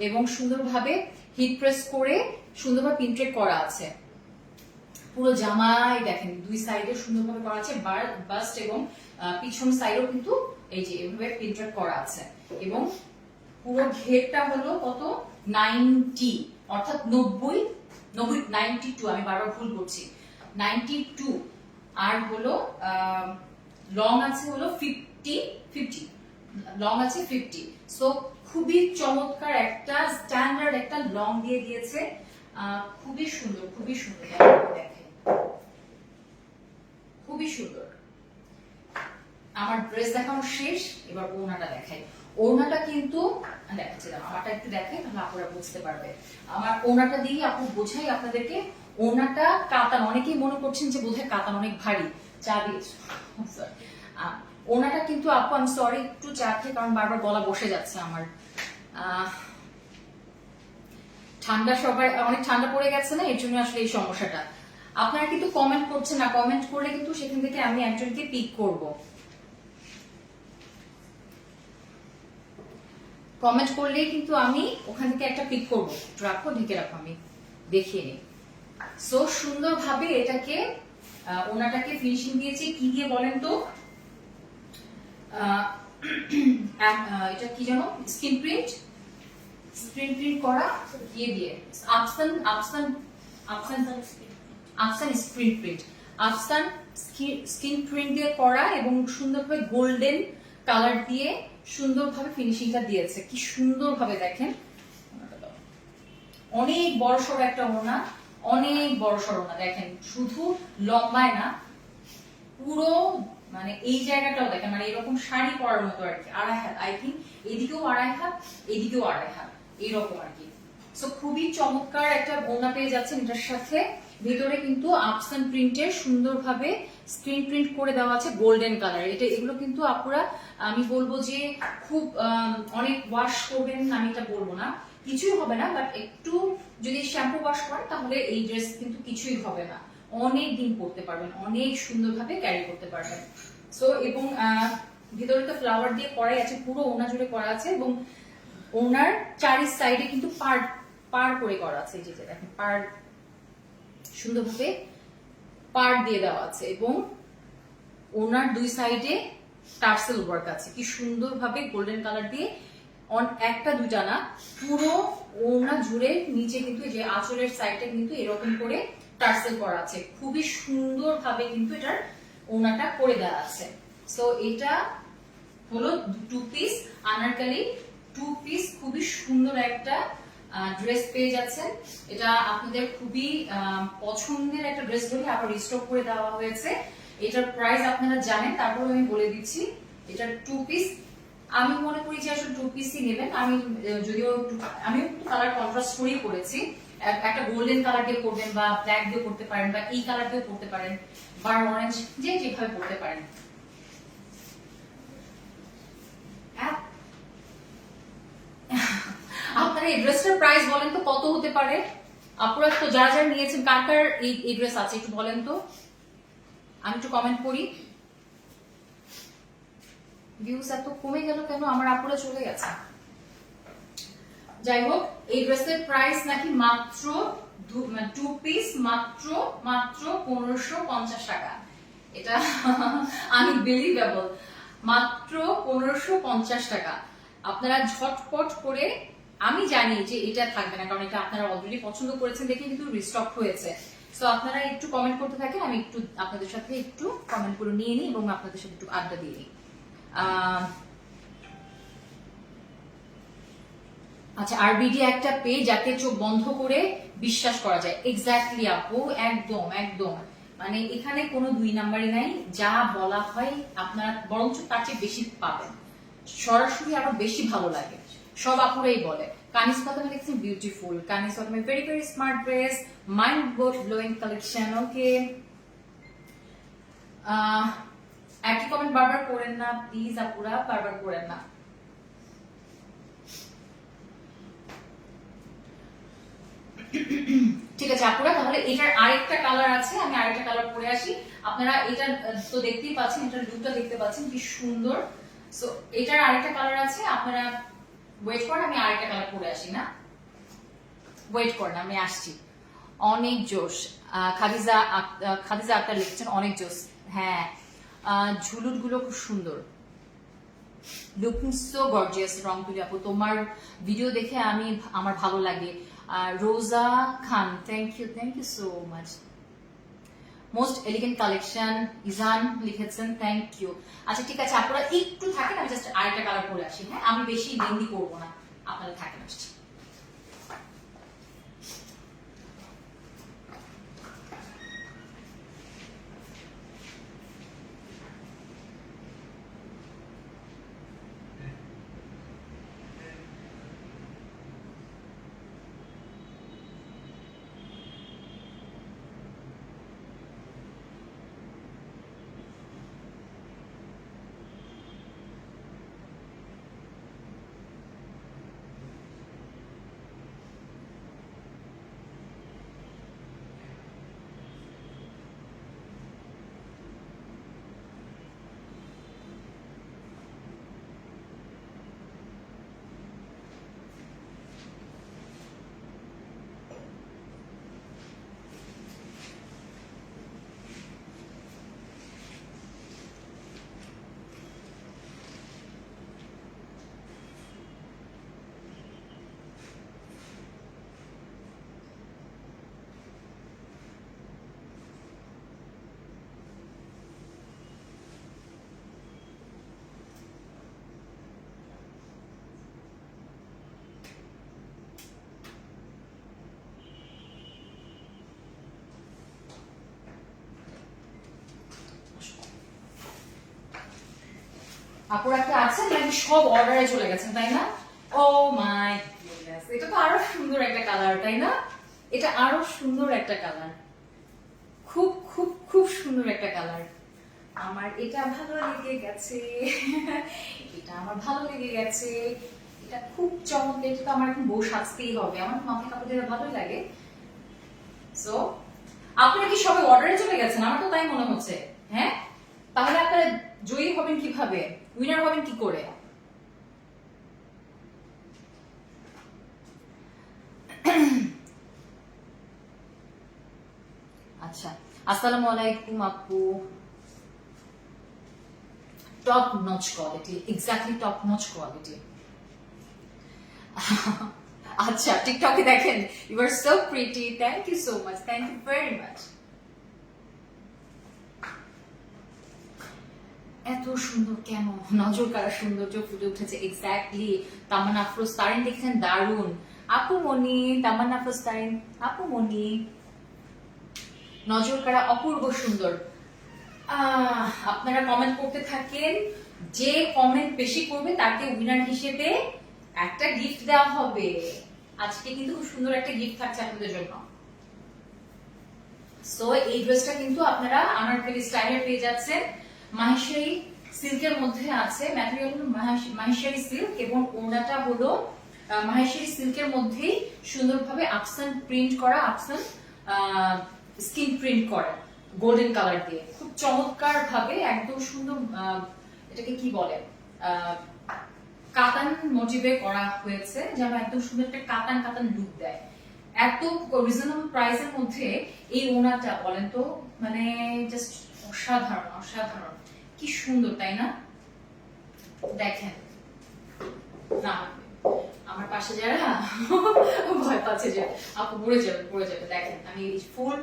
এবং সুন্দরভাবে হিট প্রেস করে সুন্দরভাবে পিনট্রেক করা আছে পুরো জামাই দেখেন দুই সাইডে সুন্দরভাবে করা আছে বাস্ট এবং পিছন সাইডেও কিন্তু এই যে এভাবে পিনট্রেক করা আছে এবং পুরো ঘেরটা হলো কত 90 অর্থাৎ 92 আমি বারবার ভুল করছি 92 আর হলো লং আছে হলো 50 লং আছে 50 সো খুবই চমৎকার একটা স্ট্যান্ডার্ড একটা লং দিয়ে দিয়েছে খুবই সুন্দর দেখেন খুবই সুন্দর আমার ড্রেস দেখানো শেষ এবার ওড়নাটা দেখাই ওড়নাটা কিন্তু দেখাচ্ছিলাম আমারটা একটু দেখাই তাহলে আপনারা বুঝতে পারবে আমার ওড়নাটা দিয়ে আপু বোঝাই আপনাদেরকে ওড়নাটা কাতান অনেকেই মনে করছেন যে বোধহয় কাতান অনেক ভারী চা দিয়েছে ওড়নাটা কিন্তু আপু আমি সরি একটু চা খেয়ে কারণ বারবার গলা বসে যাচ্ছে আমার ঠান্ডা সবার অনেক ঠান্ডা পড়ে গেছে না এর জন্য আসলে এই সমস্যাটা আপনারা কিন্তু কমেন্ট করছেন না কমেন্ট করলে কিন্তু সেখান থেকে আমি একজনকে পিক করব কমেন্ট করলেই কিন্তু আমি ওখান থেকে একটা পিক করব রাখো ঢেকে রাখো আমি দেখিয়ে নিই সো সুন্দরভাবে এটাকে ওনাটাকে ফিনিশিং দিয়েছি কি দিয়ে বলেন তো এটা কি জানো স্ক্রিন প্রিন্ট করা দিয়ে আফসান আফসান স্ক্রিন প্রিন্ট, আফসান স্ক্রিন প্রিন্ট দিয়ে করা এবং সুন্দরভাবে গোল্ডেন কালার দিয়ে সুন্দরভাবে ফিনিশিংটা দিয়েছে। কি সুন্দরভাবে দেখেন, অনেক বড় সড়ো একটা ওড়না, অনেক বড় সড়ো না, দেখেন শুধু লম্বায় না, পুরো মানে এই জায়গাটাও দেখেন, মানে এরকম শাড়ি পরার মতো আর কি, আড়াই হাত, আই থিঙ্ক এদিকেও আড়াই হাত, এদিকেও আড়াই হাত, এইরকম আর কি। সো খুবই চমৎকার একটা ওড়না পেয়ে যাচ্ছেন এটার সাথে। ভিতরে কিন্তু আফসান প্রিন্টের সুন্দরভাবে স্ক্রিন প্রিন্ট করে দেওয়া আছে গোল্ডেন কালার। এগুলো কিন্তু আপুরা আমি বলবো যে খুব অনেক ওয়াশ করবেন, আমি এটা বলবো না, কিছুই হবে না, বাট একটু যদি শ্যাম্পু ওয়াশ করেন তাহলে এই ড্রেস কিন্তু কিছুই হবে না, অনেক দিন পরতে পারবেন, অনেক সুন্দরভাবে ক্যারি করতে পারবেন। সো এবং ভিতরে তো ফ্লাওয়ার দিয়ে করাই আছে, পুরো ওড়না জুড়ে করা আছে এবং ওড়নার চারি সাইডে কিন্তু পার করে করা আছে, এই যে দেখেন পার, সুন্দরভাবে পার দিয়ে দেওয়া আছে এবং ওনার দুই সাইডে টার্সেল ওয়ার্ক আছে, কি সুন্দরভাবে গোল্ডেন কালার দিয়ে, একটা দুইটা না, পুরো ওড়না জুড়ে নিচে কিন্তু যে আঁচলের সাইডে কিন্তু এরকম করে টার্সেল করা আছে, খুবই সুন্দরভাবে কিন্তু এটার ওড়নাটা করে দেওয়া আছে। সো এটা হলো two piece Anarkali, two piece খুবই সুন্দর একটা ড্রেস পেয়ে যাচ্ছেন। এটা আপনাদের খুবই পছন্দের একটা ড্রেস বলে আবার রিস্টক করে দেওয়া হয়েছে। এটার প্রাইস আপনারা জানেন, তারপর আমি বলে দিচ্ছি। এটা টু পিস, আমি মনে করি যে আসলে টু পিসই নেবেন। আমি যদিও আমি একটু কালার কন্ট্রাস্ট করেই করেছি, একটা গোল্ডেন কালার দিয়ে করবেন বা ব্ল্যাক দিয়ে করতে পারেন বা এই কালার দিয়ে করতে পারেন বা অরেঞ্জ, যেভাবে করতে পারেন। আপনারা এই ড্রেসটার প্রাইস বলেন তো কত হতে পারে? আপনারা তো যারা যারা নিয়েছেন কার কার এই ড্রেস আছে একটু বলেন তো, আমি একটু কমেন্ট করি। ভিউজ এত কমে গেল কেন? আমার আপুরা চলে গেছে। যাই হোক, এই ড্রেসের প্রাইস নাকি মাত্র টু পিস মাত্র 1550 টাকা। এটা আনবিলিভেবল, মাত্র 1550 টাকা। আপনারা ঝটপট করে, আমি জানি যে এটা থাকবে না কারণ এটা আপনারা অলরেডি পছন্দ করেছেন দেখে কিন্তু রিস্টক হয়েছে। সো আপনারা একটু কমেন্ট করতে থাকেন, আমি একটু আপনাদের সাথে একটু কমেন্ট করে নিয়ে নিই এবং আপনাদের সাথে একটু আড্ডা দিয়ে নিই। আচ্ছা, আরবিডি একটা পেজ যাতে চোখ বন্ধ করে বিশ্বাস করা যায়। এক্স্যাক্টলি আপু, একদম একদম, মানে এখানে কোনো দুই নাম্বারই নাই, যা বলা হয় আপনারা বরঞ্চ তার চেয়ে বেশি পাবেন, সরাসরি আরো বেশি ভালো লাগে। সব আপুরাই বলে কানিস ফাতেমা লিখছেন beautiful, Kanis Fatema very very smart dress, mind blowing collection. Okay, একই কমেন্ট বারবার করেন না প্লিজ আপুরা, বারবার করেন না। ঠিক আছে আপুরা, তাহলে এটার আরেকটা কালার আছে, আমি আরেকটা কালার পরে আসি। আপনারা এটা তো দেখতেই পাচ্ছেন, এটার লুকটা দেখতে পাচ্ছেন কি সুন্দর। সো এটার আরেকটা কালার আছে, আপনারা ওয়েট করেন, আমি আরেকটা কালার পরে আসি। না ওয়েট করেন, আমি আসছি। অনেক জোশ, খাদিজা আক্তার লিখছেন অনেক জোশ। হ্যাঁ, ঝুলুট গুলো খুব সুন্দর, লুকিং সো গর্জিয়াস। রংপুরি আপু, তোমার ভিডিও দেখে আমার ভালো লাগে। Roza Khan, thank you so much. Most elegant collection, Izan লিখেছেন, থ্যাংক ইউ। আচ্ছা ঠিক আছে, আপনারা একটু থাকেন, আমি জাস্ট আরেকটা কালার পরে আসি। হ্যাঁ, আমি বেশি লেন্দি করবো না, আপনারা থাকেন, আসছি। আপুর একটা আছে নাকি সব অর্ডারে চলে গেছেন তাই না? ও মাই গুডনেস, এটা তো আরো সুন্দর একটা কালার তাই না? এটা আরো সুন্দর একটা কালার, খুব খুব খুব সুন্দর একটা কালার। আমার এটা ভালো লেগে গেছে এটা আমার ভালো লেগে গেছে, এটা খুব চমৎকার। এটা তো আমার এখন বউ সাজতেই হবে, আমার মাথায় কাপড় দিলে ভালোই লাগে। সো আপনারা কি সবাই অর্ডারে চলে গেছেন? আমার তো তাই মনে হচ্ছে। হ্যাঁ, তাহলে আপনারা জয়ী হবেন কিভাবে, উইনার হবেন কি করে? আচ্ছা, আসসালামু আলাইকুম আপু। Top notch quality, exactly top notch quality. আচ্ছা, টিকটকে দেখেন, you are so pretty, thank you so much, thank you very much. এত সুন্দর কেন, নজর কাড়া সৌন্দর্য ফুটে উঠেছে। এক্স্যাক্টলি, তামান্না আফরোজ তারিন দেখেছেন, দারুন আপু মনি। তামান্না আফরোজ তারিন আপু মনি, নজর কাড়া অপূর্ব সুন্দর। আপনারা কমেন্ট করতে থাকেন, যে কমেন্ট বেশি করবে তাকে উইনার হিসেবে একটা গিফট দেওয়া হবে। আজকে কিন্তু খুব সুন্দর একটা গিফট থাকছে আপনাদের জন্য। সো এই ড্রেসটা কিন্তু আপনারা আনারকলি স্টাইলে পেয়ে যাচ্ছেন, মাহেশ্বরী সিল্কের মধ্যে আছে, ম্যাটেরিয়াল হলো মাহেশ্বরী সিল্ক এবং ওড়নাটা হলো মাহেশ্বরী সিল্কের মধ্যেই সুন্দরভাবে আফসান প্রিন্ট করা, আফসান স্কিন প্রিন্ট করা গোল্ডেন কালার দিয়ে খুব চমৎকার ভাবে একদম সুন্দর, এটাকে কি বলে, কাতান মোটিভে করা হয়েছে, যেন একদম সুন্দর একটা কাতান কাতান লুক দেয়। এত রিজনেবল প্রাইসের মধ্যে এই ওনাটা বলেন তো, মানে জাস্ট অসাধারণ অসাধারণ, কি সুন্দর তাই না? দেখেন না, আমার পাশে যারা ভয় পাচ্ছে যে আপু পড়ে যাবে পড়ে যাবে, দেখেন আমি ফুল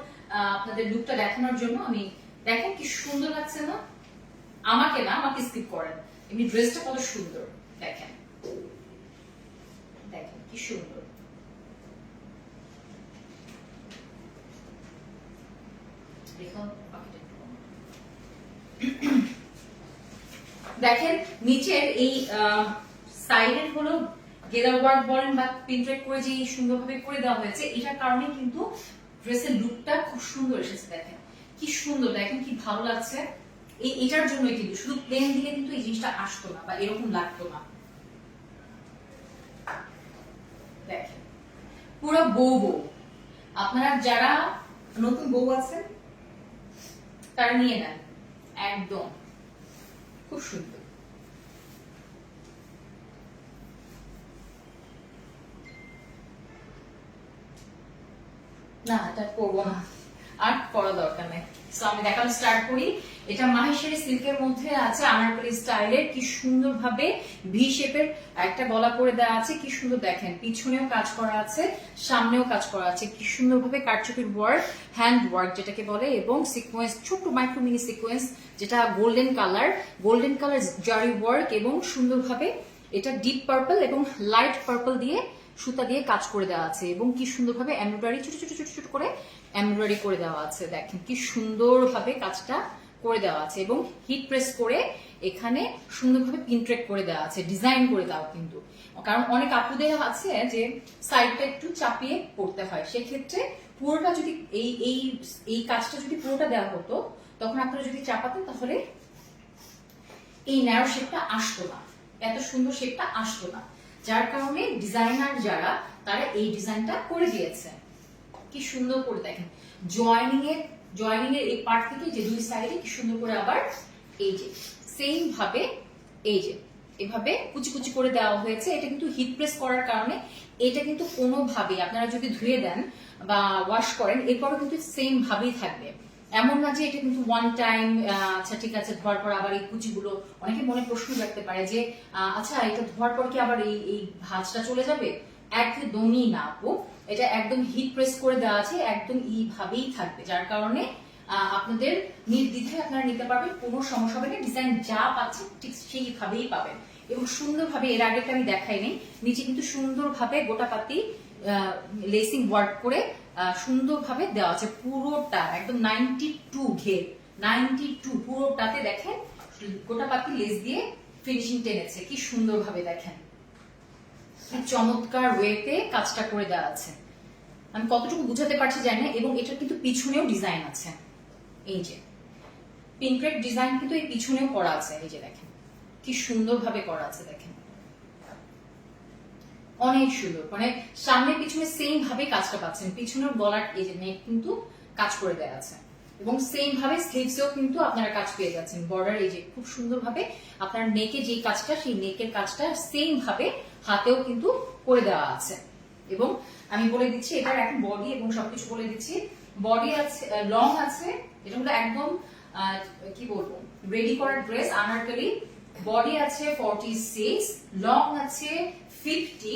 আপনাদের লুকটা দেখানোর জন্য আমি, দেখেন কি সুন্দর লাগছে না? আমাকে না, আমাকে স্কিপ করেন, এমনি ড্রেসটা কত সুন্দর, দেখেন দেখেন কি সুন্দর। দেখেন নিচের এই সাইডের হলো গেদার ওয়ার্ক বলেন বা প্রিন্টেড করে যে সুন্দরভাবে করে দেওয়া হয়েছে, এটার কারণে কিন্তু ড্রেসের লুকটা খুব সুন্দর এসেছে। দেখেন কি সুন্দর, দেখেন কি ভালো লাগছে। এটার জন্যই কিন্তু, শুধু প্লেন দিলে কিন্তু এই জিনিসটা আসতো না বা এরকম লাগতো না। দেখেন পুরো বউ বউ, আপনারা যারা নতুন বউ আছেন তারা নিয়ে নেন, একদম খুব সুন্দর। না এটা করবো না, আর করা দরকার নেই। সো আমি দেখানো স্টার্ট করি। এটা মাহেশ্বরী সিল্কের মধ্যে আছে, আনারকলি স্টাইলের, কি সুন্দর ভাবে ভি শেপের একটা গলা করে দেওয়া আছে, কি সুন্দর। দেখেন পিছনেও কাজ করা আছে, সামনেও কাজ করা আছে, কি সুন্দর ভাবে কারচুপির ওয়ার্ক, হ্যান্ড ওয়ার্ক যেটাকে বলে, এবং সিকোয়েন্স, ছোট্ট মাইক্রো মিনি সিকোয়েন্স, যেটা গোল্ডেন কালার জারি ওয়ার্ক, এবং সুন্দরভাবে এটা ডিপ পার্পল এবং লাইট পার্পল দিয়ে সুতা দিয়ে কাজ করে দেওয়া আছে, এবং কি সুন্দরভাবে এমব্রয়ডারি ছোট ছোট ছোট ছোট করে এমব্রয়ডারি করে দেওয়া আছে। দেখেন কি সুন্দরভাবে কাজটা করে দেওয়া আছে, এবং হিট প্রেস করে এখানে সুন্দরভাবে প্রিন্টেড করে দেওয়া আছে, ডিজাইন করে দেওয়া। কিন্তু কারণ অনেক আপুদের আছে যে সাইডটা একটু চাপিয়ে পড়তে হয়, সেক্ষেত্রে পুরোটা যদি এই এই এই কাজটা যদি পুরোটা দেওয়া হতো, তখন আপনারা যদি চাপাতেন তাহলে এই ন্যারো শেপটা আসতো না, এত সুন্দর শেপটা আসতো না। যার কারণে ডিজাইনার যারা, তারা এই ডিজাইনটা করে দিয়েছে। কি সুন্দর করে দেখেন জয়েনিং এর এই পার্ট থেকে যে দুই সাইডে কি সুন্দর করে আবার এই যে সেম ভাবে এই যে এভাবে কুচি কুচি করে দেওয়া হয়েছে। এটা কিন্তু হিট প্রেস করার কারণে এটা কিন্তু কোনোভাবে আপনারা যদি ধুয়ে দেন বা ওয়াশ করেন, এরপরও কিন্তু সেম ভাবেই থাকবে। এমন না যে এটা কিন্তু ওয়ান টাইম, আচ্ছা ঠিক আছে ধোয়ার পর আবার এই কুচিগুলো, অনেকে মনে প্রশ্ন রাখতে পারে যে আচ্ছা এটা ধোয়ার পর কি আবার এই ভাঁজটা চলে যাবে? একদমই না আপু, এটা একদম হিট প্রেস করে দেওয়া আছে, একদম এইভাবেই থাকবে। যার কারণে আপনাদের নির্দ্বিধায় আপনারা নিতে পারবেন, কোনো সমস্যা হবে না। ডিজাইন যা পাচ্ছেন ঠিক সেইভাবেই পাবেন, এবং সুন্দরভাবে, এর আগেটা আমি দেখাইনি, নিচে কিন্তু সুন্দরভাবে গোটাপাতি লেসিং ওয়ার্ক করে সুন্দরভাবে দেওয়া আছে পুরোটা, একদম 92 ঘের, 92 পুরোটাতে দেখেন গোটাপাতি লেস দিয়ে ফিনিশিং টেনেছে, কি সুন্দরভাবে দেখেন, কি চমৎকার ওয়েতে কাজটা করে দেওয়া আছে। আমি কতটুকু বুঝাতে পারছি জানি না। এবং এটার কিন্তু পিছনেও ডিজাইন আছে, এই যে পিনক্রেপ ডিজাইন কিন্তু এই পিছনেও করা আছে, এই যে দেখেন কি সুন্দরভাবে করা আছে, দেখেন অনেক সুন্দর, মানে সামনে পিছনে সেম ভাবে কাজটা পাচ্ছেন। পিছনের গলার এই যে নেক কিন্তু কাজ করে দেওয়া আছে এবং সেম ভাবে স্লিভসেও কিন্তু আপনারা কাজ পেয়ে যাচ্ছেন। বর্ডার এই যে খুব সুন্দরভাবে আপনার নেকে যে কাজটা, সেই নেকের কাজটা সেম ভাবে হাতেও কিন্তু করে দেওয়া আছে। এবং আমি বলে দিচ্ছি এটার এখন বডি এবং সবকিছু বলে দিচ্ছি। বডি আছে, লং আছে, এটা হলো একদম কি বলবো রেডি করা ড্রেস আনারকলি। বডি আছে 46, লং আছে 50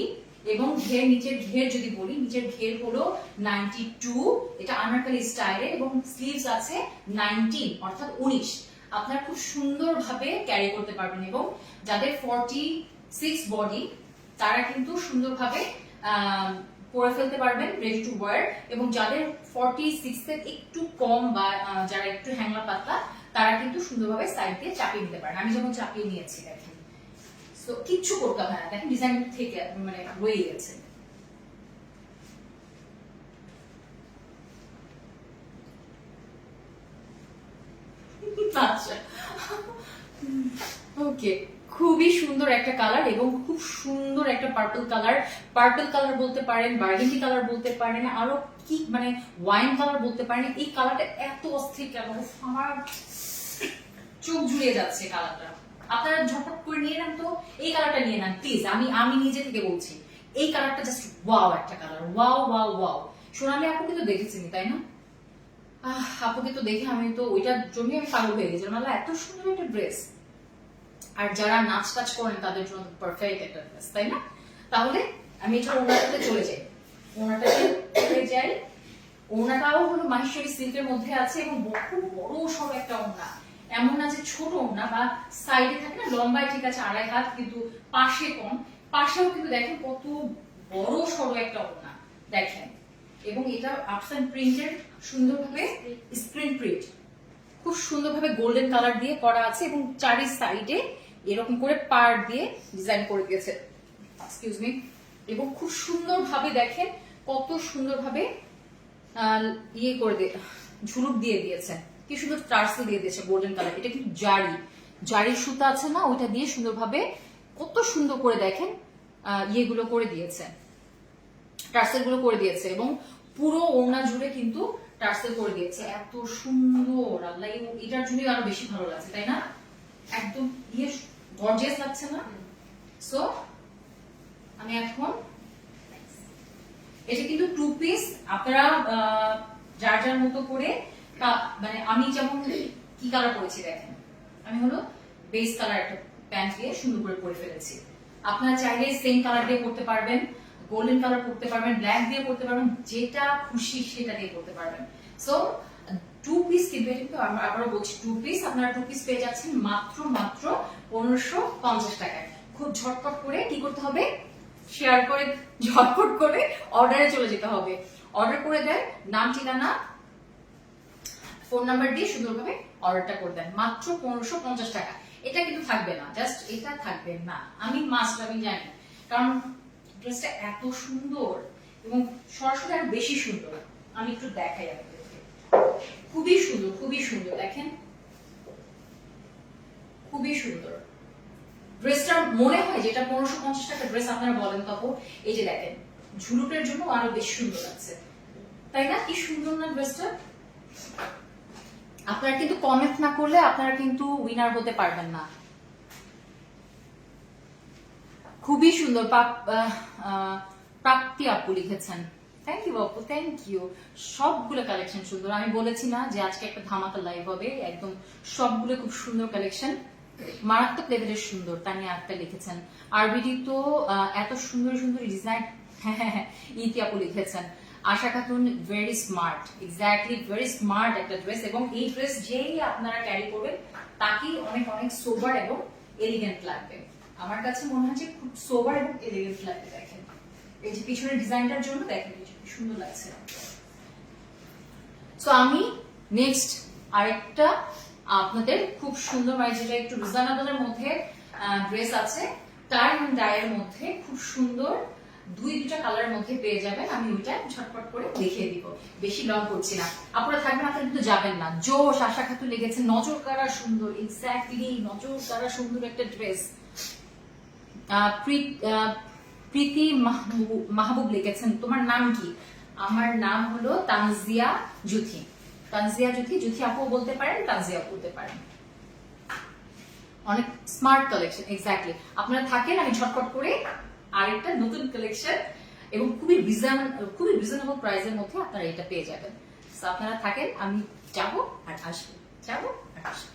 এবং ঘের, নিচের ঘের যদি বলি, নিচের ঘের হলো 92, এটা আনারকলি স্টাইলে এবং স্লিভস আছে 19 অর্থাৎ 19। আপনারা খুব সুন্দরভাবে ক্যারি করতে পারবেন এবং যাদের 46 বডি তারা কিন্তু সুন্দরভাবে পরে ফেলতে পারবেন, রেডি টু ওয়্যার। এবং যাদের 46 এর একটু কম বা যারা একটু হ্যাংলা পাতলা তারা কিন্তু সুন্দরভাবে সাইড দিয়ে চাপিয়ে নিতে পারেন। আমি যেমন চাপিয়ে নিয়েছি, দেখেন তো কিচ্ছু করতে হয় না, দেখেন ডিজাইন থেকে মানে রয়ে গেছে। আচ্ছা ওকে, খুবই সুন্দর একটা কালার এবং খুব সুন্দর একটা পার্পল কালার। পার্পল কালার বলতে পারেন, বার্গেন্ডি কালার বলতে পারেন, আরো কি মানে ওয়াইন কালার বলতে পারেন। এই কালারটা এত অস্থির কেন, আমার চোখ জুড়িয়ে যাচ্ছে কালারটা। আপনারা ঝটপট করে নিয়ে নেন তো, এই কালারটা নিয়ে নেন প্লিজ। আমি নিজে থেকে বলছি, এই কালারটা জাস্ট ওয়াও একটা কালার, ওয়াও ওয়াও ওয়াও। সোনালী আপুকে তো দেখেছেন তাই না? আপুকে তো দেখে আমি তো ওইটার জন্যই আমি পাগল হয়ে গেছিলাম, মানে এত সুন্দর একটা ড্রেস। আর যারা নাচ টাচ করেন তাদের জন্য পারফেক্ট একটা ড্রেস, তাই না? তাহলে আমি এটা ওনাটাতে চলে যাই, ওনাটাতে চলে যাই। ওনাটাও হলো মাহেশ্বরী সিল্কের মধ্যে আছে এবং খুব বড় সব একটা ওনা, এমন না যে ছোট ওনা বা সাইডে থাকে না লম্বায়, ঠিক আছে 2.5 হাত, কিন্তু পাশে কম, পাশেও কিন্তু দেখেন কত বড় সড়ো একটা ওনা দেখেন। এবং এটা আপসান প্রিন্টের সুন্দরভাবে স্ক্রিন প্রিন্ট, খুব সুন্দরভাবে গোল্ডেন কালার দিয়ে করা আছে এবং চারি সাইডে এরকম করে পার দিয়ে ডিজাইন করে দিয়েছে, এক্সকিউজ মি। এবং খুব সুন্দরভাবে দেখেন কত সুন্দরভাবে ইয়ে করে দিয়ে ঝুলুক দিয়ে দিয়েছে, কি সুন্দর টার্সেল দিয়ে দিয়েছে গোল্ডেন কালার। এটা কিন্তু জারির সুতা আছে না, ওইটা দিয়ে সুন্দরভাবে কত সুন্দর করে দেখেন ইয়েগুলো করে দিয়েছে, টার্সেল গুলো করে দিয়েছে এবং পুরো ওড়না জুড়ে কিন্তু টার্সেল করে দিয়েছে। এত সুন্দর, আল্লাহ এটার জন্যই আরো বেশি ভালো লাগছে, তাই না? একদম ইয়ে গর্জিয়াস লাগছে না? সো আমি এখন এটা কিন্তু 2 পিস, আপনারা যার যার মতো করে, মানে আমি যেমন কি কালার পরেছি দেখেন, আমি হলো বেস কালার একটা প্যান্ট দিয়ে সুন্দর করে পরে ফেলেছি। আপনারা চাইলে সেম কালার দিয়ে পরতে পারবেন, গোল্ডেন কালার পরতে পারবেন, ব্ল্যাক দিয়ে পরতে পারবেন, যেটা খুশি সেটা দিয়ে পরতে পারবেন। সো 2 পিস কিন্তু, এটা কিন্তু আবারও বলছি 2 পিস, আপনারা 2 পিস পেয়ে যাচ্ছেন মাত্র 1550 টাকায়। খুব ঝটপট করে কি করতে হবে, শেয়ার করে ঝটপট করে অর্ডারে চলে যেতে হবে। অর্ডার করে দেন, নাম ঠিকানা ফোন নাম্বার দিয়ে সুন্দরভাবে অর্ডারটা করে দেন, মাত্র 1550 টাকা। এটা কিন্তু থাকবে না, জাস্ট এটা থাকবে না, আমি জানি, কারণ ড্রেসটা এত সুন্দর এবং সরাসরি আরো বেশি সুন্দর। আমি একটু দেখাই আপনাদেরকে, খুবই সুন্দর, খুবই সুন্দর, দেখেন খুবই সুন্দর ড্রেসটা। মনে হয় যেটা 1550 টাকা ড্রেস আপনারা বলেন তখন, এই যে দেখেন ঝুলুকের জন্য আরো বেশি সুন্দর লাগছে, তাই না? কি সুন্দর না ড্রেসটা? আপনারা কিন্তু কমেন্ট না করলে আপনারা কিন্তু উইনার হতে পারবেন না। খুবই সুন্দর, প্রাপ্তি আপু লিখেছেন, থ্যাংক ইউ আপু, থ্যাংক ইউ। সবগুলো কালেকশন সুন্দর, আমি বলেছি না যে আজকে একটা ধামাকা লাইভ হবে, একদম সবগুলো খুব সুন্দর কালেকশন, মারাত্মক লেভেলের সুন্দর। তানিয়া আক্তার লিখেছেন, আরবিডি তো এত সুন্দর সুন্দর ডিজাইন, হ্যাঁ ইতি আপু লিখেছেন, Asha Khatun very smart, exactly very smart একটা ড্রেস। এবং এই ড্রেস যেই আপনারা ক্যারি করবেন তাকেই অনেক অনেক সোবার এবং এলিগেন্ট লাগবে। আমার কাছে মনে হয় যে খুব সোবার এবং এলিগেন্ট লাগবে। দেখেন এই যে পিছনের ডিজাইনটার জন্য দেখেন কি সুন্দর লাগছে। সো আমি নেক্সট আরেকটা আপনাদের খুব সুন্দর, মানে যেটা একটু রিজনেবলের মধ্যে ড্রেস আছে টাই অ্যান্ড ডাই এর মধ্যে, খুব সুন্দর দুইটা কালারের মধ্যে পেয়ে যাবেন। আমি ওইটা ঝটপট করে দেখিয়ে দিব, বেশি লং করছি না। আপনারা থাকবেন, আপনারা কিন্তু যাবেন না। জোশ আশা খাতুন লেগেছে, নজর কাড়া সুন্দর, এক্স্যাক্টলি নজর কাড়া সুন্দর একটা ড্রেস। প্রীতি মাহবুব লিখেছেন, তোমার নাম কি? আমার নাম হলো তানজিয়া জুথি। তানজিয়া জুথি, জুথি আপু বলতে পারেন, তানজিয়া বলতে পারেন। অনেক স্মার্ট কালেকশন, এক্স্যাক্টলি। আপনারা থাকেন, আমি ঝটপট করে আরেকটা নতুন কালেকশন এবং খুবই রিজনেবল প্রাইসের মধ্যে আপনারা এটা পেয়ে যাবেন। আপনারা থাকেন, আমি যাবো আর আসবো, যাবো আর আসবো।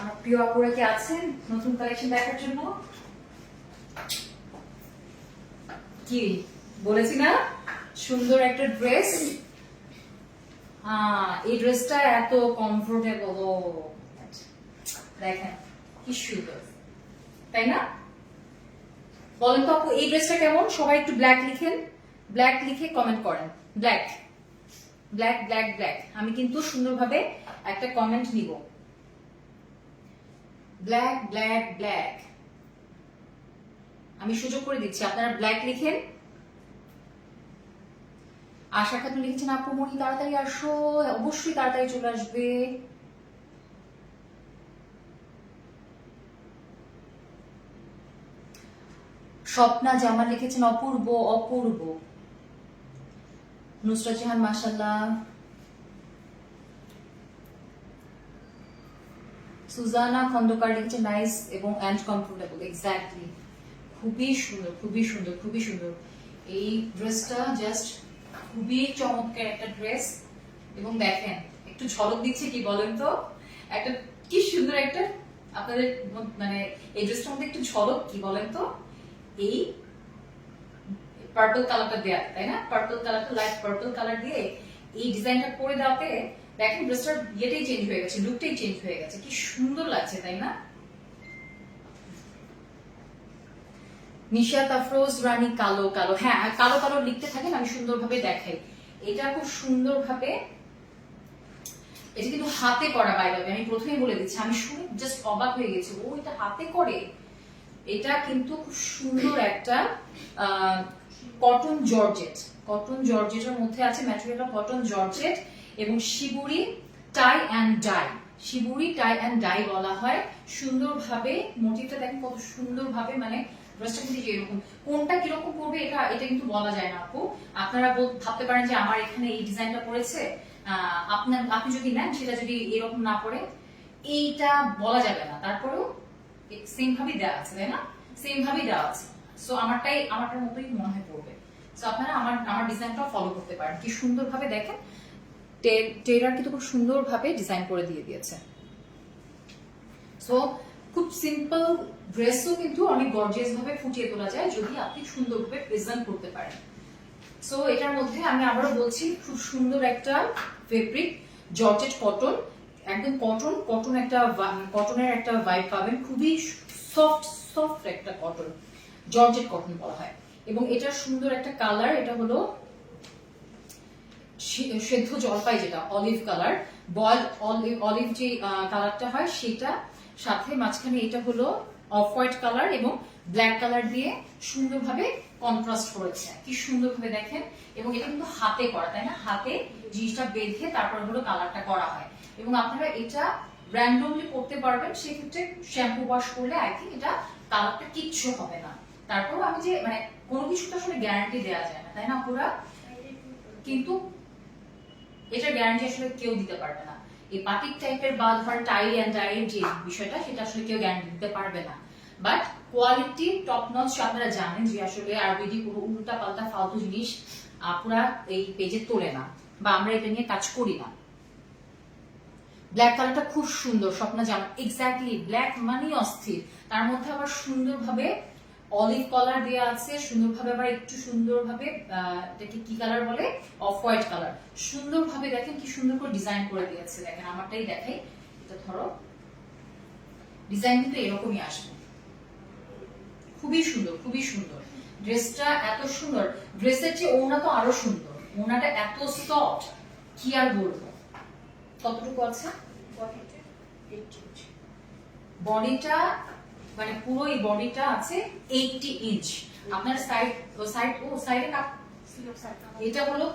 আমার প্রিয় আপুরা কি আছেন নতুন কালেকশন দেখার জন্য? কি বলেছি না, সুন্দর একটা ড্রেস। এই ড্রেসটা এত কমফোর্টেবল, দেখেন কি সুন্দর, তাই না? বলেন তো আপু এই ড্রেসটা কেমন? সবাই একটু ব্ল্যাক লিখেন, ব্ল্যাক লিখে কমেন্ট করেন। ব্ল্যাক ব্ল্যাক ব্ল্যাক ব্ল্যাক, আমি কিন্তু সুন্দরভাবে একটা কমেন্ট নিব। ব্ল্যাক ব্ল্যাক ব্ল্যাক, আমি সুযোগ করে দিচ্ছি, আপনারা ব্ল্যাক লিখেন। আশা খাতুন লিখেছেন, আপু মনি তাড়াতাড়ি আসো। অবশ্যই তাড়াতাড়ি চলে আসবে। স্বপ্না জামান লিখেছেন, অপূর্ব অপূর্ব। নুসরাত জাহান মাশাআল্লাহ। সুজানা খন্দকার লিখেছে নাইস এবং অ্যান্ড কমফোর্টেবল, এক্স্যাক্টলি। খুবই সুন্দর, খুবই সুন্দর, খুবই সুন্দর। এই ড্রেসটা জাস্ট খুবই চমৎকার একটা ড্রেস। এবং দেখেন একটু ঝলক দিচ্ছে কি বলেন তো, একটা কি সুন্দর একটা আপনাদের মানে এই ড্রেসটার মধ্যে একটু ঝলক কি বলেন তো, এই পার্পল কালারটা দেয়া, তাই না? পার্পল কালারটা, লাইট পার্পল কালার দিয়ে এই ডিজাইনটা করে দেওয়াতে দেখেন ড্রেসটার ইয়েটাই চেঞ্জ হয়ে গেছে, লুকটাই চেঞ্জ হয়ে গেছে, কি সুন্দর লাগছে, তাই না? নিশাত আফরোজ রানী কালো কালো, হ্যাঁ কালো কালো লিখতে থাকেন, আমি সুন্দরভাবে দেখাই। এটা খুব সুন্দরভাবে, এটা কিন্তু হাতে করা, বাইরে আমি প্রথমেই বলে দিচ্ছি, আমি শুনে জাস্ট অবাক হয়ে গেছি, ও এটা হাতে করে। এটা কিন্তু খুব সুন্দর একটা কটন জর্জেট, কটন জর্জেটের মধ্যে আছে, ম্যাটেরিয়ালটা কটন জর্জেট এবং shibori tie and dye, shibori tie and dye বলা হয়। সুন্দরভাবে মোটিভটা দেখেন কত সুন্দরভাবে, মানে ড্রেসটা কিন্তু এরকম, কোনটা কিরকম পড়বে এটা এটা কিন্তু বলা যায় না আপু। আপনারা ভাবতে পারেন যে আমার এখানে এই ডিজাইনটা পড়েছে, আপনি যদি নেন সেটা যদি এরকম না পড়ে, এইটা বলা যাবে না, তারপরেও সেম ভাবেই দেওয়া আছে, তাই না? সেম ভাবেই দেওয়া আছে। সো আমারটার মতোই মনে হয় পড়বে। সো আপনারা আমার ডিজাইনটাও ফলো করতে পারেন। কি সুন্দরভাবে দেখেন, টেইলার কিন্তু খুব সুন্দরভাবে ডিজাইন করে দিয়ে দিয়েছে। সো খুব সিম্পল ড্রেসও কিন্তু অনেক গর্জিয়াস ভাবে ফুটিয়ে তোলা যায় যদি আপনি সুন্দরভাবে প্রেজেন্ট করতে পারেন। সো এটার মধ্যে আমি আবারও বলছি, খুব সুন্দর একটা ফেব্রিক, জর্জেট কটন, একদম কটনের একটা ভাইব পাবেন। খুবই সফট একটা কটন, জর্জেট কটন বলা হয়। এবং এটার সুন্দর একটা কালার, এটা হলো সেদ্ধ জলপাই, যেটা অলিভ কালার, বয়েল অলিভ যে কালারটা হয় সেটা, সাথে মাঝখানে এটা হলো অফ হোয়াইট কালার এবং ব্ল্যাক কালার দিয়ে সুন্দরভাবে কন্ট্রাস্ট করেছে। কি সুন্দরভাবে দেখেন। এবং এটা কিন্তু হাতে করা, তাই না? হাতে জিনিসটা বেঁধে তারপর হলো কালারটা করা হয়। এবং আপনারা এটা র্যান্ডমলি করতে পারবেন, সেক্ষেত্রে শ্যাম্পু ওয়াশ করলে আই থিঙ্ক এটা কালারটা কিচ্ছু হবে না। তারপর আমি যে মানে কোনো কিছু তো আসলে গ্যারান্টি দেওয়া যায় না, তাই না পুরা? কিন্তু এটার গ্যারান্টি আসলে কেউ দিতে পারবে না। এই বাটিক টাইপের বা ধর টাই অ্যান্ড ডাইয়ের যে বিষয়টা, সেটা আসলে কেউ গ্যারান্টি দিতে পারবে না। But quality top notch. আপনারা জানেন যে আসলে আরবিডি কোনো উল্টা পাল্টা ফালতু জিনিস পুরা এই পেজে তোলে না, বা আমরা এটা নিয়ে কাজ করি না। ব্ল্যাক কালারটা খুব সুন্দর, স্বপ্ন জানেন এক্স্যাক্টলি ব্ল্যাক মানে অস্থির। তার মধ্যে আবার সুন্দরভাবে অলিভ কালার দেওয়া আছে, সুন্দরভাবে আবার একটু সুন্দরভাবে এটাকে কি কালার বলে, অফ হোয়াইট কালার। সুন্দরভাবে দেখেন কি সুন্দর করে ডিজাইন করে দিয়েছে। দেখেন আমারটাই দেখাই, এটা ধরো ডিজাইন কিন্তু এরকমই আসবে। খুবই সুন্দর, খুবই সুন্দর ড্রেসটা, এত সুন্দর। ড্রেসের চেয়ে ওড়না তো আরো সুন্দর, ওড়নাটা এত সফট, কি আর বলবো। কতটুকু আছে বডিটা, মানে পুরো এই বডিটা আছে 80 ইঞ্চ। আপনার সাইডে এটা হলো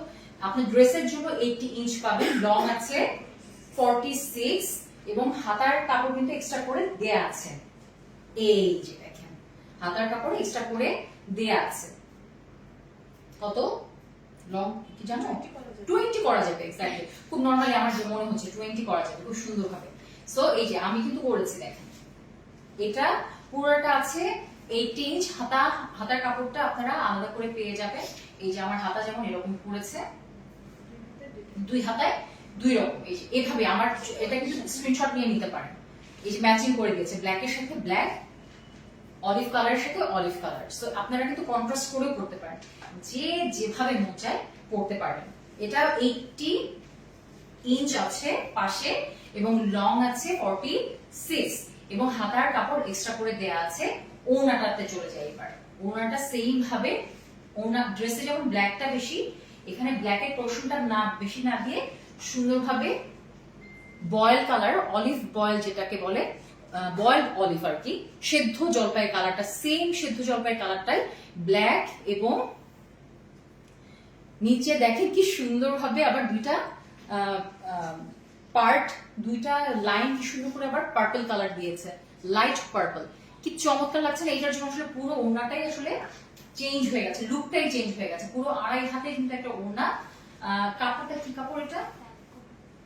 আপনার ড্রেসের জন্য 80 ইঞ্চ পাবেন। লং আছে 46 এবং হাতার কাপড় কিন্তু এক্সট্রা করে দেয়া আছে। এই যে দেখেন, হাতার কাপড় এক্সট্রা করে দেয়া আছে। কত লং কি জানো? 20 করা যাবে এক্স্যাক্টলি। খুব নরমালি আমার যে মনে হচ্ছে 20 করা যাবে খুব সুন্দরভাবে। সো এই যে আমি কিন্তু করেছি, দেখেন এটা পুরোটা আছে 80 ইঞ্চ। হাতার কাপড়টা আপনারা আলাদা করে পেয়ে যাবেন। এই যে আমার হাতা যেমন এরকম পড়েছে, দুই হাতায় দুই রকম। এই যে এভাবে আমার এটা কিন্তু স্ক্রিনশট নিয়ে নিতে পারেন। এই যে ম্যাচিং করে দিয়েছে, ব্ল্যাকের সাথে ব্ল্যাক, অলিভ কালারের সাথে অলিভ কালার। সো আপনারা কিন্তু কন্ট্রাস্ট করেও করতে পারেন, যে যেভাবে মন চায় করতে পারবেন। এটা 80 ইঞ্চ আছে পাশে এবং লং আছে 46 এবং হাতার কাপড় এক্সট্রা করে দেয়া আছে। ওড়নাটাতে চলে যায় এবার। ওড়নাটা সেম ভাবে, ওড়না ড্রেসে যেমন ব্ল্যাকটা বেশি, এখানে ব্ল্যাকের পোর্শনটা না বেশি না দিয়ে সুন্দরভাবে বয়েল কালার, অলিভ বয়েল যেটাকে বলে, বয়েলড অলিভ আর কি, সেদ্ধ জলপাই কালারটা, সেম সেদ্ধ জলপাই কালারটাই ব্ল্যাক। এবং নিচে দেখেন কি সুন্দরভাবে আবার দুইটা পার্ট, দুইটা লাইন কি সুন্দর করে আবার পার্পল কালার দিয়েছে, লাইট পার্পল। কি চমৎকার লাগছে না? এটার জন্য আসলে পুরো ওড়নাটাই আসলে চেঞ্জ হয়ে গেছে, লুকটাই চেঞ্জ হয়ে গেছে। পুরো 2.5 হাতে কিন্তু একটা ওড়না। কাপড়টা কি কাপড়? এটা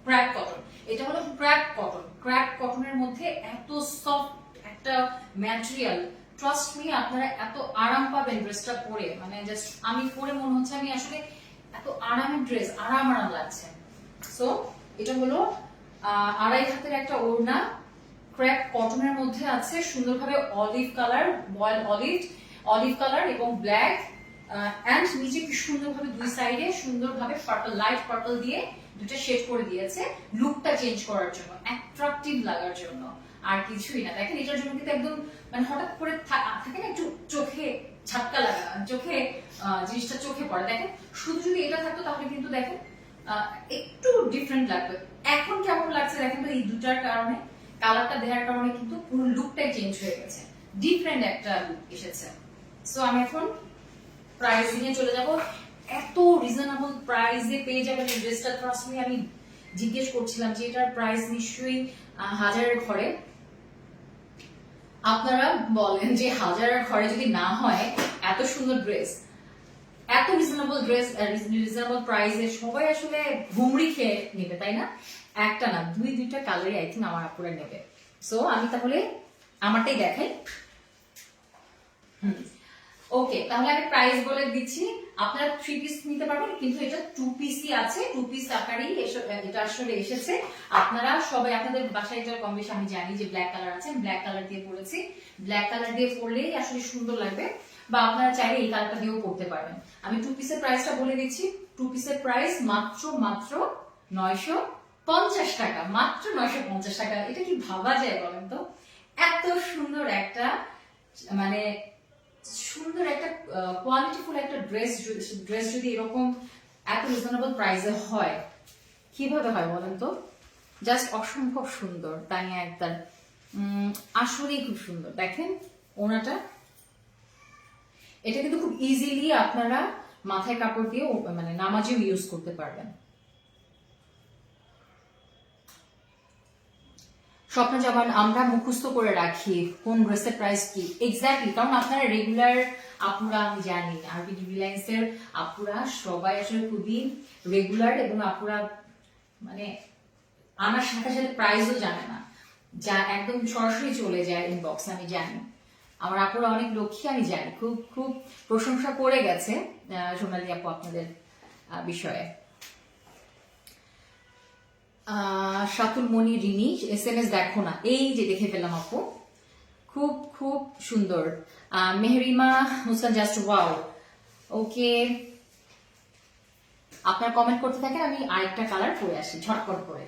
ক্র্যাক কটন। এটা হলো ক্র্যাক কটন। ক্র্যাক কটনের মধ্যে এত সফট একটা ম্যাটেরিয়াল, ট্রাস্ট মি আপনারা এত আরাম পাবেন ড্রেসটা পরে, মানে জাস্ট আমি পরে মনে হচ্ছে আমি আসলে এত আরামের ড্রেস, আরাম লাগছে। সো এটা হলো 2.5 হাতের একটা ওড়না, ক্র্যাক কটনের মধ্যে আছে, সুন্দরভাবে olive colour, voile olive colour এবং ব্ল্যাক এন্ড নিচে কি সুন্দরভাবে দুই সাইডে সুন্দরভাবে পার্পল, লাইট পার্পল দিয়ে দুটো শেড করে দিয়েছে, লুকটা চেঞ্জ করার জন্য, অ্যাট্রাকটিভ লাগার জন্য, আর কিছুই না। দেখেন এটার জন্য কিন্তু একদম মানে হঠাৎ করে থাকে না একটু চোখে ঝাটকা লাগা, চোখে জিনিসটা চোখে পড়ে। দেখেন শুধু যদি এটা থাকতো তাহলে কিন্তু দেখেন একটু ডিফারেন্ট লাগবে। এখন কেমন লাগছে দেখেন তো, এই দুটার কারণে, কালারটা দেওয়ার কারণে কিন্তু পুরো লুকটাই চেঞ্জ হয়ে গেছে, ডিফারেন্ট একটা লুক এসেছে। সো আমি এখন প্রাইসিং এ চলে যাব। এত রিজনেবল প্রাইসে পেয়ে যাবেন এই ড্রেসটা। ট্রাস্ট মি, আমি জিজ্ঞেস করছিলাম যে এটার প্রাইস নিশ্চয়ই 1000-এর ঘরে। আপনারা বলেন যে 1000-এর ঘরে যদি না হয় এত সুন্দর ড্রেস, এত রিজনেবল ড্রেস, রিজনেবল প্রাইসে সবাই আসলে ঘুমড়ি খেয়ে নেবে, তাই না? একটা না, দুইটা কালারই আই থিঙ্ক আমার আপুরা নেবে। সো আমি তাহলে আমারটাই দেখাই। ওকে, তাহলে আমি প্রাইস বলে দিচ্ছি। আপনারা 3 পিস নিতে পারবেন, কিন্তু এটা 2 পিসই আছে, 2 পিস আকারেই এটা আসলে এসেছে। আপনারা সবাই আপনাদের বাসায় এটা কম বেশি আমি জানি যে ব্ল্যাক কালার আছে, ব্ল্যাক কালার দিয়ে পরেছি। ব্ল্যাক কালার দিয়ে পরলেই আসলে সুন্দর লাগবে, বা আপনারা চাইলে এই কালারটা দিয়েও পরতে পারবেন। আমি 2 পিসের প্রাইসটা বলে দিচ্ছি। 2 পিসের প্রাইস মাত্র 950 টাকা, মাত্র 950 টাকা। এটা কি ভাবা যায় বলেন তো? এত সুন্দর একটা মানে সুন্দর একটা কোয়ালিটিফুল একটা ড্রেস যদি এরকম এত রিজনেবল প্রাইসে হয়, কিভাবে হয় বলেন তো? জাস্ট অসম্ভব সুন্দর। তানিয়া আক্তার আসলেই খুব সুন্দর। দেখেন ওনাটা, এটা কিন্তু খুব ইজিলি আপনারা মাথায় কাপড় দিয়ে মানে নামাজেও ইউজ করতে পারবেন। স্বপ্ন যেমন আমরা মুখস্থ করে রাখি কোন ড্রেসের প্রাইস কি এক্স্যাক্টলি, কারণ আপনারা রেগুলার আপুরা, আমি জানি আরবি ডিভিলাইন্স এর আপুরা সবাই আসলে খুবই রেগুলার, এবং আপুরা মানে আমার সাথে সাথে প্রাইসও জানে না, যা একদম সরাসরি চলে যায় ইনবক্সে, আমি জানি। আমার আপুরা অনেক লক্ষ্মী, আমি জানি। খুব খুব প্রশংসা করে গেছে সোনালী আপু আপনাদের বিষয়ে। শাতুল মনি রিনি SMS দেখো না, এই যে দেখে ফেললাম আপু, খুব খুব সুন্দর। Mehrima Muskan just wow. Okay, আপনার কমেন্ট করতে থাকেন, আমি আরেকটা কালার পরে আসি ঝটপট করে।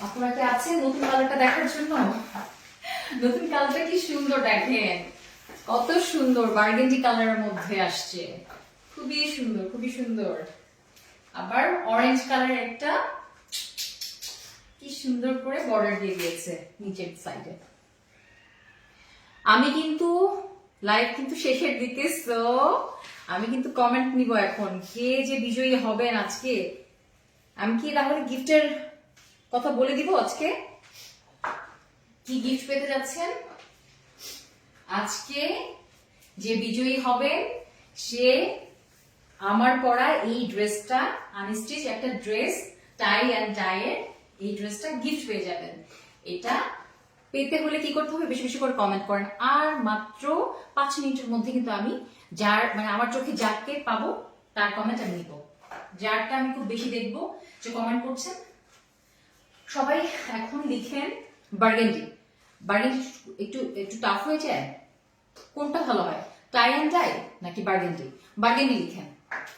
আপনারা কি আছেন নতুন কালারটা দেখার জন্য? নতুন কালারটা কি সুন্দর, দেখেন কত সুন্দর, বার্গেন্ডি কালারের মধ্যে আসছে, খুবই সুন্দর, খুবই সুন্দর। আবার অরেঞ্জ কালারের একটা কি সুন্দর করে বর্ডার দিয়ে দিয়েছে নিচের সাইডে। আমি কিন্তু লাইভ কিন্তু শেষের দিকে, সো আমি কিন্তু কমেন্ট নিব এখন, কে যে বিজয়ী হবেন আজকে। আমি কি তাহলে গিফটের কথা বলে দিব আজকে, কি গিফট পেতে যাচ্ছেন। আজকে যে বিজয়ী হবেন সে আমার পরা এই ড্রেসটা, আনস্টিচ একটা ড্রেস, টাই অ্যান্ড ডাইয়ের এই ড্রেসটা গিফট পেয়ে যাবেন। এটা পেতে হলে কি করতে হবে, বেশি বেশি করে কমেন্ট করেন। আর মাত্র 5 মিনিটের মধ্যে কিন্তু আমি যার মানে আমার চোখে যাকে পাবো তার কমেন্ট আমি নিব। যারটা আমি খুব বেশি দেখবো যে কমেন্ট করছেন, সবাই এখন লিখেন বার্গেন্ডি। বার্গেন্ডি একটু একটু টাফ হয়ে যায়, কোনটা ভালো হয়, টাই অ্যান্ড ডাই নাকি বার্গেন্ডি? বার্গেন্ডি লিখেন।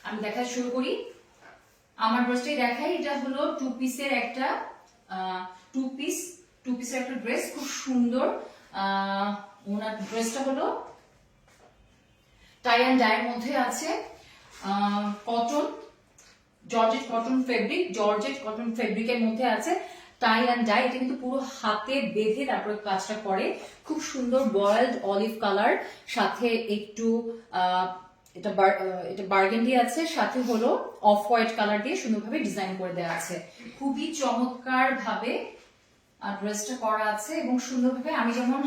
আমি দেখা শুরু করি, আমার ড্রেসটাই দেখাই। এটা হলো 2 পিসের একটা 2 পিসের একটা ড্রেস, খুব সুন্দর। ওনার ড্রেসটা হলো টাই অ্যান্ড ডাইয়ের মধ্যে আছে কটন, জর্জেট কটন ফেব্রিকের মধ্যে আছে টাই অ্যান্ড ডাই। এটা কিন্তু পুরো হাতে বেঁধে তারপরে কাজটা করে, খুব সুন্দর বয়েলড অলিভ কালার, সাথে একটু এটা বার্গেন্ডি আছে, সাথে হলো অফ হোয়াইট কালার দিয়ে সুন্দরভাবে ডিজাইন করে দেওয়া আছে। খুবই চমৎকার ভাবে ড্রেসটা করা আছে এবং সুন্দরভাবে আমি যেমন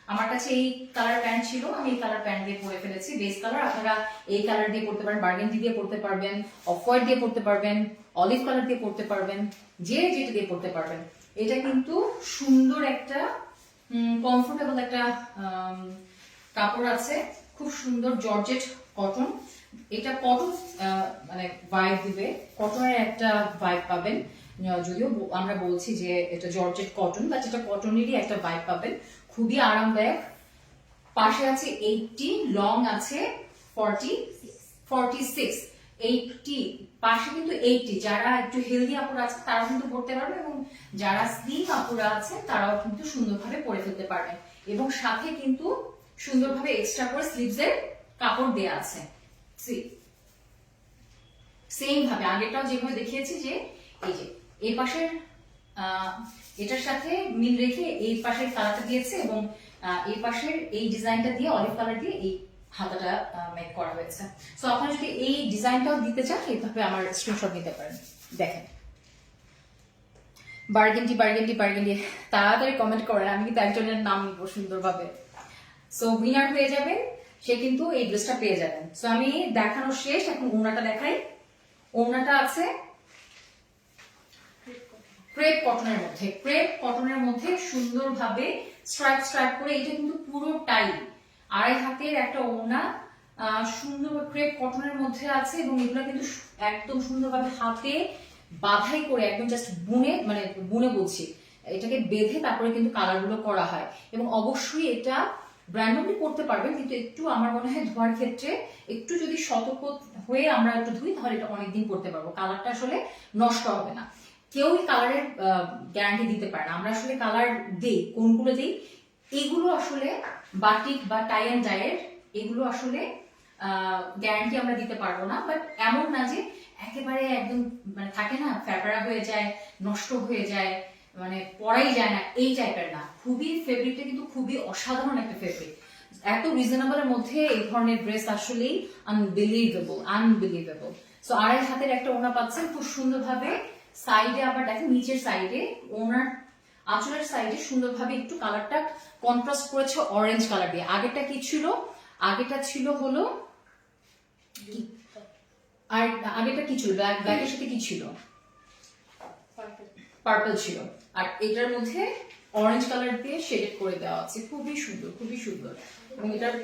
আমার কাছে এই কালার প্যান্ট ছিল, আমি এই কালার প্যান্ট দিয়ে পরে ফেলেছি বেস কালার। আপনারা এই কালার দিয়ে পরতে পারেন, বার্গেন্ডি দিয়ে পরতে পারবেন, অফ হোয়াইট দিয়ে পরতে পারবেন, অলিভ কালার দিয়ে পরতে পারবেন, যে যেটা দিয়ে পরতে পারবেন। এটা কিন্তু সুন্দর একটা কমফোর্টেবল একটা কাপড় আছে, খুব সুন্দর জর্জেট কটন। এটা কটন মানে ভাইব দিবে, কটনের একটা ভাইব পাবেন, যদিও আমরা বলছি যে এটা জর্জেট কটন, বাট এটা কটনেরই একটা ভাইব পাবেন, খুবই আরামদায়ক। পাশে আছে 80, লং আছে 46, 80 পাশে কিন্তু 80। যারা একটু হেলদি আপুরা আছে তারাও কিন্তু পড়তে পারবে এবং যারা স্লিম আপুরা আছে তারাও কিন্তু সুন্দরভাবে পরে ফেলতে পারবে। এবং সাথে কিন্তু সুন্দরভাবে এক্সট্রা করে স্লিভস এর কাপড় দেয়া আছে। সেম ভাবে আগেরটাও যেভাবে দেখিয়েছি যে এই যে এই পাশের এটার সাথে মিল রেখে এই পাশের কালারটা দিয়েছে এবং এই পাশের এই ডিজাইনটা দিয়ে অলিভ কালার দিয়ে এই হাতাটা মেক করা হয়েছে। সো আপনারা যদি এই ডিজাইনটাও দিতে চান এইভাবে আমার স্ক্রিনশট নিতে পারেন। দেখেন বার্গেন্ডি তাড়াতাড়ি কমেন্ট করেন, আমি কিন্তু একজনের নাম নিব সুন্দরভাবে। সো উইনার হয়ে যাবেন, সে কিন্তু এই ড্রেসটা পেয়ে যাবেন। সো আমি দেখানো শেষ, এখন ওড়নাটা দেখাই। ওড়নাটা আছে ক্রেপ কটনের মধ্যে সুন্দরভাবে স্ট্রাইপ করে, এটা কিন্তু পুরো টাই, আড়াই হাতের একটা ওড়না, সুন্দর ক্রেপ কটনের মধ্যে আছে এবং এগুলো কিন্তু একদম সুন্দরভাবে হাতে বাঁধাই করে একদম জাস্ট বুনে বলছি, এটাকে বেঁধে তারপরে কিন্তু কালার গুলো করা হয়। এবং অবশ্যই এটা ব্র্যান্ডলি করতে পারবেন, কিন্তু একটু আমার মনে হয় ধোয়ার ক্ষেত্রে একটু যদি সতর্ক হয়ে আমরা একটু ধুই তাহলে এটা অনেকদিন করতে পারবো, কালারটা আসলে নষ্ট হবে না। কেউই কালারের গ্যারান্টি দিতে পারে না, আমরা আসলে কালার দিই, কোনগুলো দিই এগুলো আসলে বাটিক বা টাই অ্যান্ড ডাইয়ের এগুলো আসলে গ্যারান্টি আমরা দিতে পারবো না। বাট এমন না যে একেবারে একদম মানে থাকে না ফ্যাপড়া হয়ে যায়, নষ্ট হয়ে যায়, মানে পরাই যায় না, এই টাইপের না। খুবই ফেব্রিকটা কিন্তু খুবই অসাধারণ একটা ফেব্রিক, এত রিজনেবলের মধ্যে এই ধরনের ড্রেস আসলেই আনবিলিভেবল। সো আড়াই হাতের একটা ওড়না পাচ্ছেন খুব সুন্দরভাবে। সাইডে আবার দেখেন নিচের সাইডে ওনার আঁচলের সাইডে সুন্দরভাবে একটু কালারটা কন্ট্রাস্ট করেছে অরেঞ্জ কালার দিয়ে। আগেরটা কি ছিল? আগেটা ছিল হলো আর আগেটা কি ছিল, ব্ল্যাকের সাথে কি ছিল? পার্পল ছিল। আর এটার মধ্যে অরেঞ্জ কালার দিয়ে শেডেড করে দেওয়া আছে, খুবই সুন্দর। এবং এটার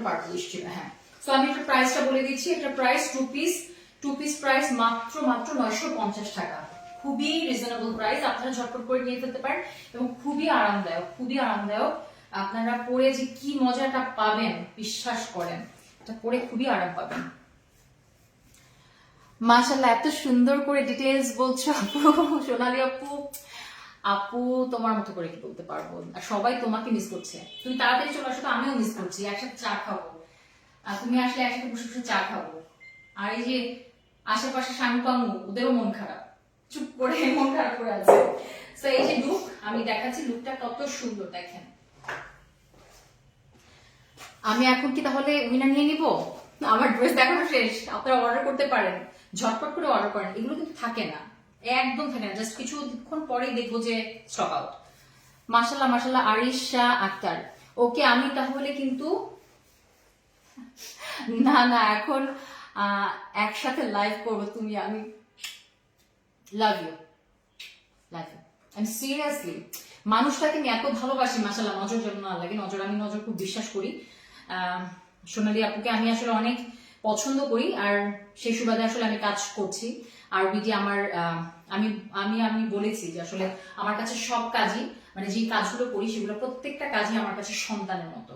পার্পলিশ ছিল। হ্যাঁ, সো আমি এটার প্রাইসটা বলে দিচ্ছি। এটার প্রাইস টু পিস প্রাইস মাত্র 950 টাকা। খুবই রিজনেবল প্রাইস, আপনারা ঝটপট করে নিয়ে ফেলতে পারেন এবং খুবই আরামদায়ক। আপনারা পরে যে কি মজাটা পাবেন বিশ্বাস করেন, এটা পরে খুবই আরাম পাবেন। মাশাআল্লাহ, এত সুন্দর করে ডিটেইলস বলছো আপু, সোনালী আপু তোমার মতো করে কি বলতে পারবো, আর সবাই তোমাকে মিস করছে। তুমি তাড়াতাড়ি চলে আসো, তো আমিও মিস করছি, একসাথে চা খাবো, আর তুমি আসলে একসাথে বসে চা খাবো। আর এই যে আশেপাশে শানু পামু, ওদেরও মন খারাপ, চুপ করে মন খারাপ করে আছে। তো এই যে লুক আমি দেখাচ্ছি, লুকটা কত সুন্দর দেখেন। আমি এখন কি তাহলে উইনার নিয়ে নিব? আমার ড্রেস দেখানো শেষ, আপনারা অর্ডার করতে পারেন, ঝটপট করে অর্ডার করেন। এগুলো কিন্তু থাকে না, একদম থাকে না, জাস্ট কিছুক্ষণ পরেই দেখবো যে স্টক আউট। মাশাআল্লাহ আরিশা আক্তার, ওকে আমি তাহলে কিন্তু না এখন একসাথে লাইভ করবো, তুমি আমি লাভ ইউ আমি সিরিয়াসলি মানুষটাকে আমি এত ভালোবাসি। মাশাআল্লাহ, নজর যেন না লাগে, আমি নজর খুব বিশ্বাস করি। সোনালী আপুকে আমি আসলে অনেক পছন্দ করি, আর সেই সুবাদে আসলে আমি কাজ করছি। আর বিটি আমার আমি বলেছি যে আসলে আমার কাছে সব কাজই, মানে যে কাজগুলো করি সেগুলো প্রত্যেকটা কাজই আমার কাছে সন্তানের মতো।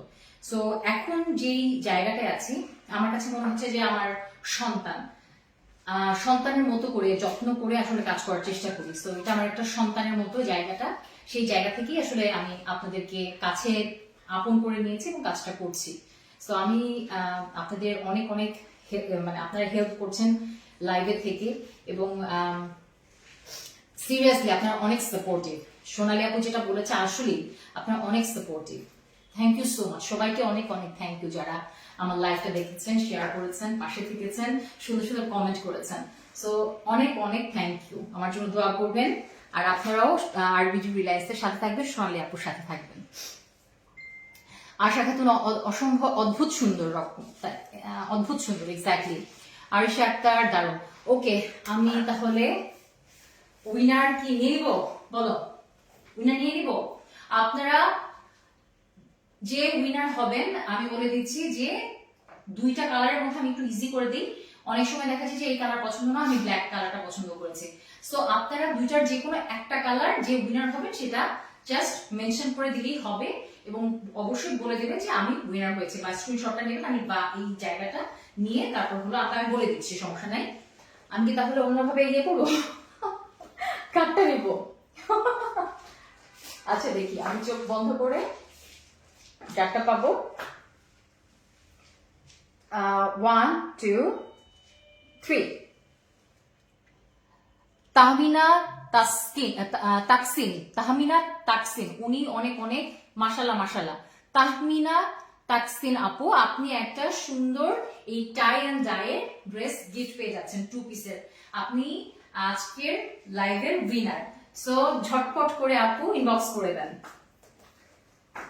সো এখন যেই জায়গাটায় আছি আমার কাছে মনে হচ্ছে যে আমার সন্তানের মতো করে যত্ন করে আসলে কাজ করার চেষ্টা করি। তো এটা আমার একটা সন্তানের মতো জায়গাটা, সেই জায়গা থেকেই আসলে আমি আপনাদেরকে কাছে আপন করে নিয়েছি এবং কাজটা করছি। সো আমি আপনাদের অনেক অনেক মানে আপনারা হেল্প করছেন লাইভে থেকে, এবং সিরিয়াসলি আপনারা অনেক সাপোর্টিভ। সোনালী আপু যেটা বলেছে আসলেই আপনারা অনেক supportive. Thank you so much, সবাইকে অনেক অনেক থ্যাংক ইউ যারা আমার লাইভটা দেখেছেন, শেয়ার করেছেন, পাশে থেকেছেন, সুন্দর সুন্দর কমেন্ট করেছেন। সো অনেক অনেক থ্যাংক ইউ। আমার জন্য দোয়া করবেন, আর আপনারাও আরবিজি রিলায়েন্সের সাথে থাকবেন, সোনালী আপুর সাথে থাকবেন। আশা খাতুন অসম্ভব অদ্ভুত সুন্দর, রকম অদ্ভুত সুন্দর, এক্স্যাক্টলি। আরিশা আক্তার দারুণ। ওকে, আমি তাহলে উইনার কি নিয়ে নিব? বলো, উইনার নিয়ে নিব। আপনারা যে উইনার হবেন আমি বলে দিচ্ছি যে দুইটা কালারের মধ্যে আমি একটু ইজি করে দিই। অনেক সময় দেখা যাচ্ছে যে এই কালার পছন্দ না, আমি ব্ল্যাক কালারটা পছন্দ করেছি। সো আপনারা দুইটার যে কোনো একটা কালার যে উইনার হবে সেটা জাস্ট মেনশন করে দিলেই হবে, এবং অবশ্যই বলে দেবেন যে আমি উইনার হয়েছে, বা স্ক্রিনশটটা নেবেন। আমি বা এই জায়গাটা নিয়ে তারপর হলো আমি বলে দিচ্ছি, সমস্যা নাই। আমি কি তাহলে অন্যভাবে ইয়ে করবো? কাটটা নেব? আচ্ছা দেখি, আমি চোখ বন্ধ করে কাটটা পাবো। 1 2 3। তাহমিনা তাকসিন, তাহমিনা তাকসিন, উনি অনেক অনেক মাশাল্লাহ মাশাল্লাহ। তাহমিনা তাকসিন আপু, আপনি একটা সুন্দর এই টাই অ্যান্ড ডাইয়ের ড্রেস গিফট পেয়ে যাচ্ছেন 2 পিসের। আপনি আজকের লাইভের উইনার। সো ঝটপট করে আপু ইনবক্স করে দেন।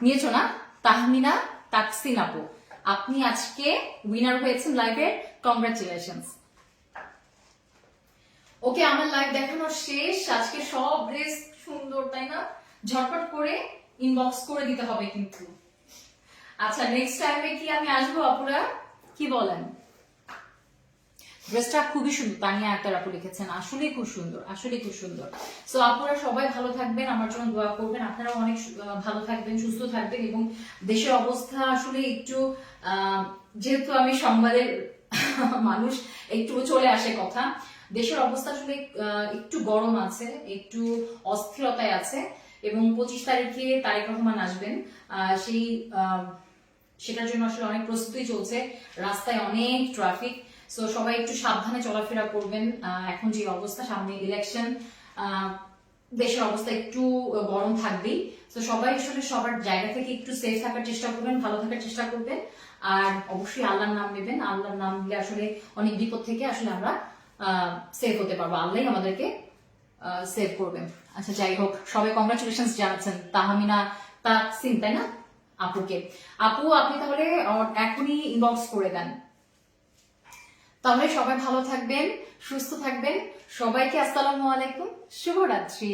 নিয়েছো না? তাহমিনা তাকসিন আপু, আপনি আজকে উইনার হয়েছেন লাইভের। কংগ্রাচুলেশনস। ওকে, আমার লাইভ দেখানো শেষ। আজকে সব ড্রেস সুন্দর, তাই না? ঝটপট করে ইনবক্স করে দিতে হবে কিন্তু। আচ্ছা, নেক্সট টাইমে কি আমি আসবো আপুরা? কি বলেন? ড্রেসটা খুবই সুন্দর, তানিয়া আক্তার আপু লিখেছেন, আসলে খুব সুন্দর, আসলে খুব সুন্দর। সো আপুরা সবাই ভালো থাকবেন, আমার জন্য দোয়া করবেন। আপনারাও অনেক ভালো থাকবেন, সুস্থ থাকবেন, এবং দেশের অবস্থা আসলে একটু যেহেতু আমি সংবাদের মানুষ, একটু চলে আসে কথা। দেশের অবস্থা আসলে একটু গরম আছে, একটু অস্থিরতায় আছে, এবং 25 তারিখে তারেক রহমান আসবেন। সেই সেটার জন্য আসলে অনেক প্রস্তুতি চলছে, রাস্তায় অনেক ট্রাফিক। সো সবাই একটু সাবধানে চলাফেরা করবেন। এখন যে অবস্থা, সামনে ইলেকশন, দেশের অবস্থা একটু গরম থাকবেই। তো সবাই আসলে সবার জায়গা থেকে একটু সেফ থাকার চেষ্টা করবেন, ভালো থাকার চেষ্টা করবেন, আর অবশ্যই আল্লাহর নাম নেবেন। আল্লাহর নাম নিলে আসলে অনেক বিপদ থেকে আসলে আমরা সেভ হতে পারবো, আল্লাহই আমাদেরকে সেভ করবেন। আচ্ছা, যাই হোক, সবাই কংগ্রাচুলেশন জানাচ্ছেন তাহমিনা তাকসিন, তাই না আপুকে? আপু আপনি তাহলে এখনই ইনবক্স করে দেন। তাহলে সবাই ভালো থাকবেন, সুস্থ থাকবেন। সবাইকে আসসালামু আলাইকুম, শুভরাত্রি।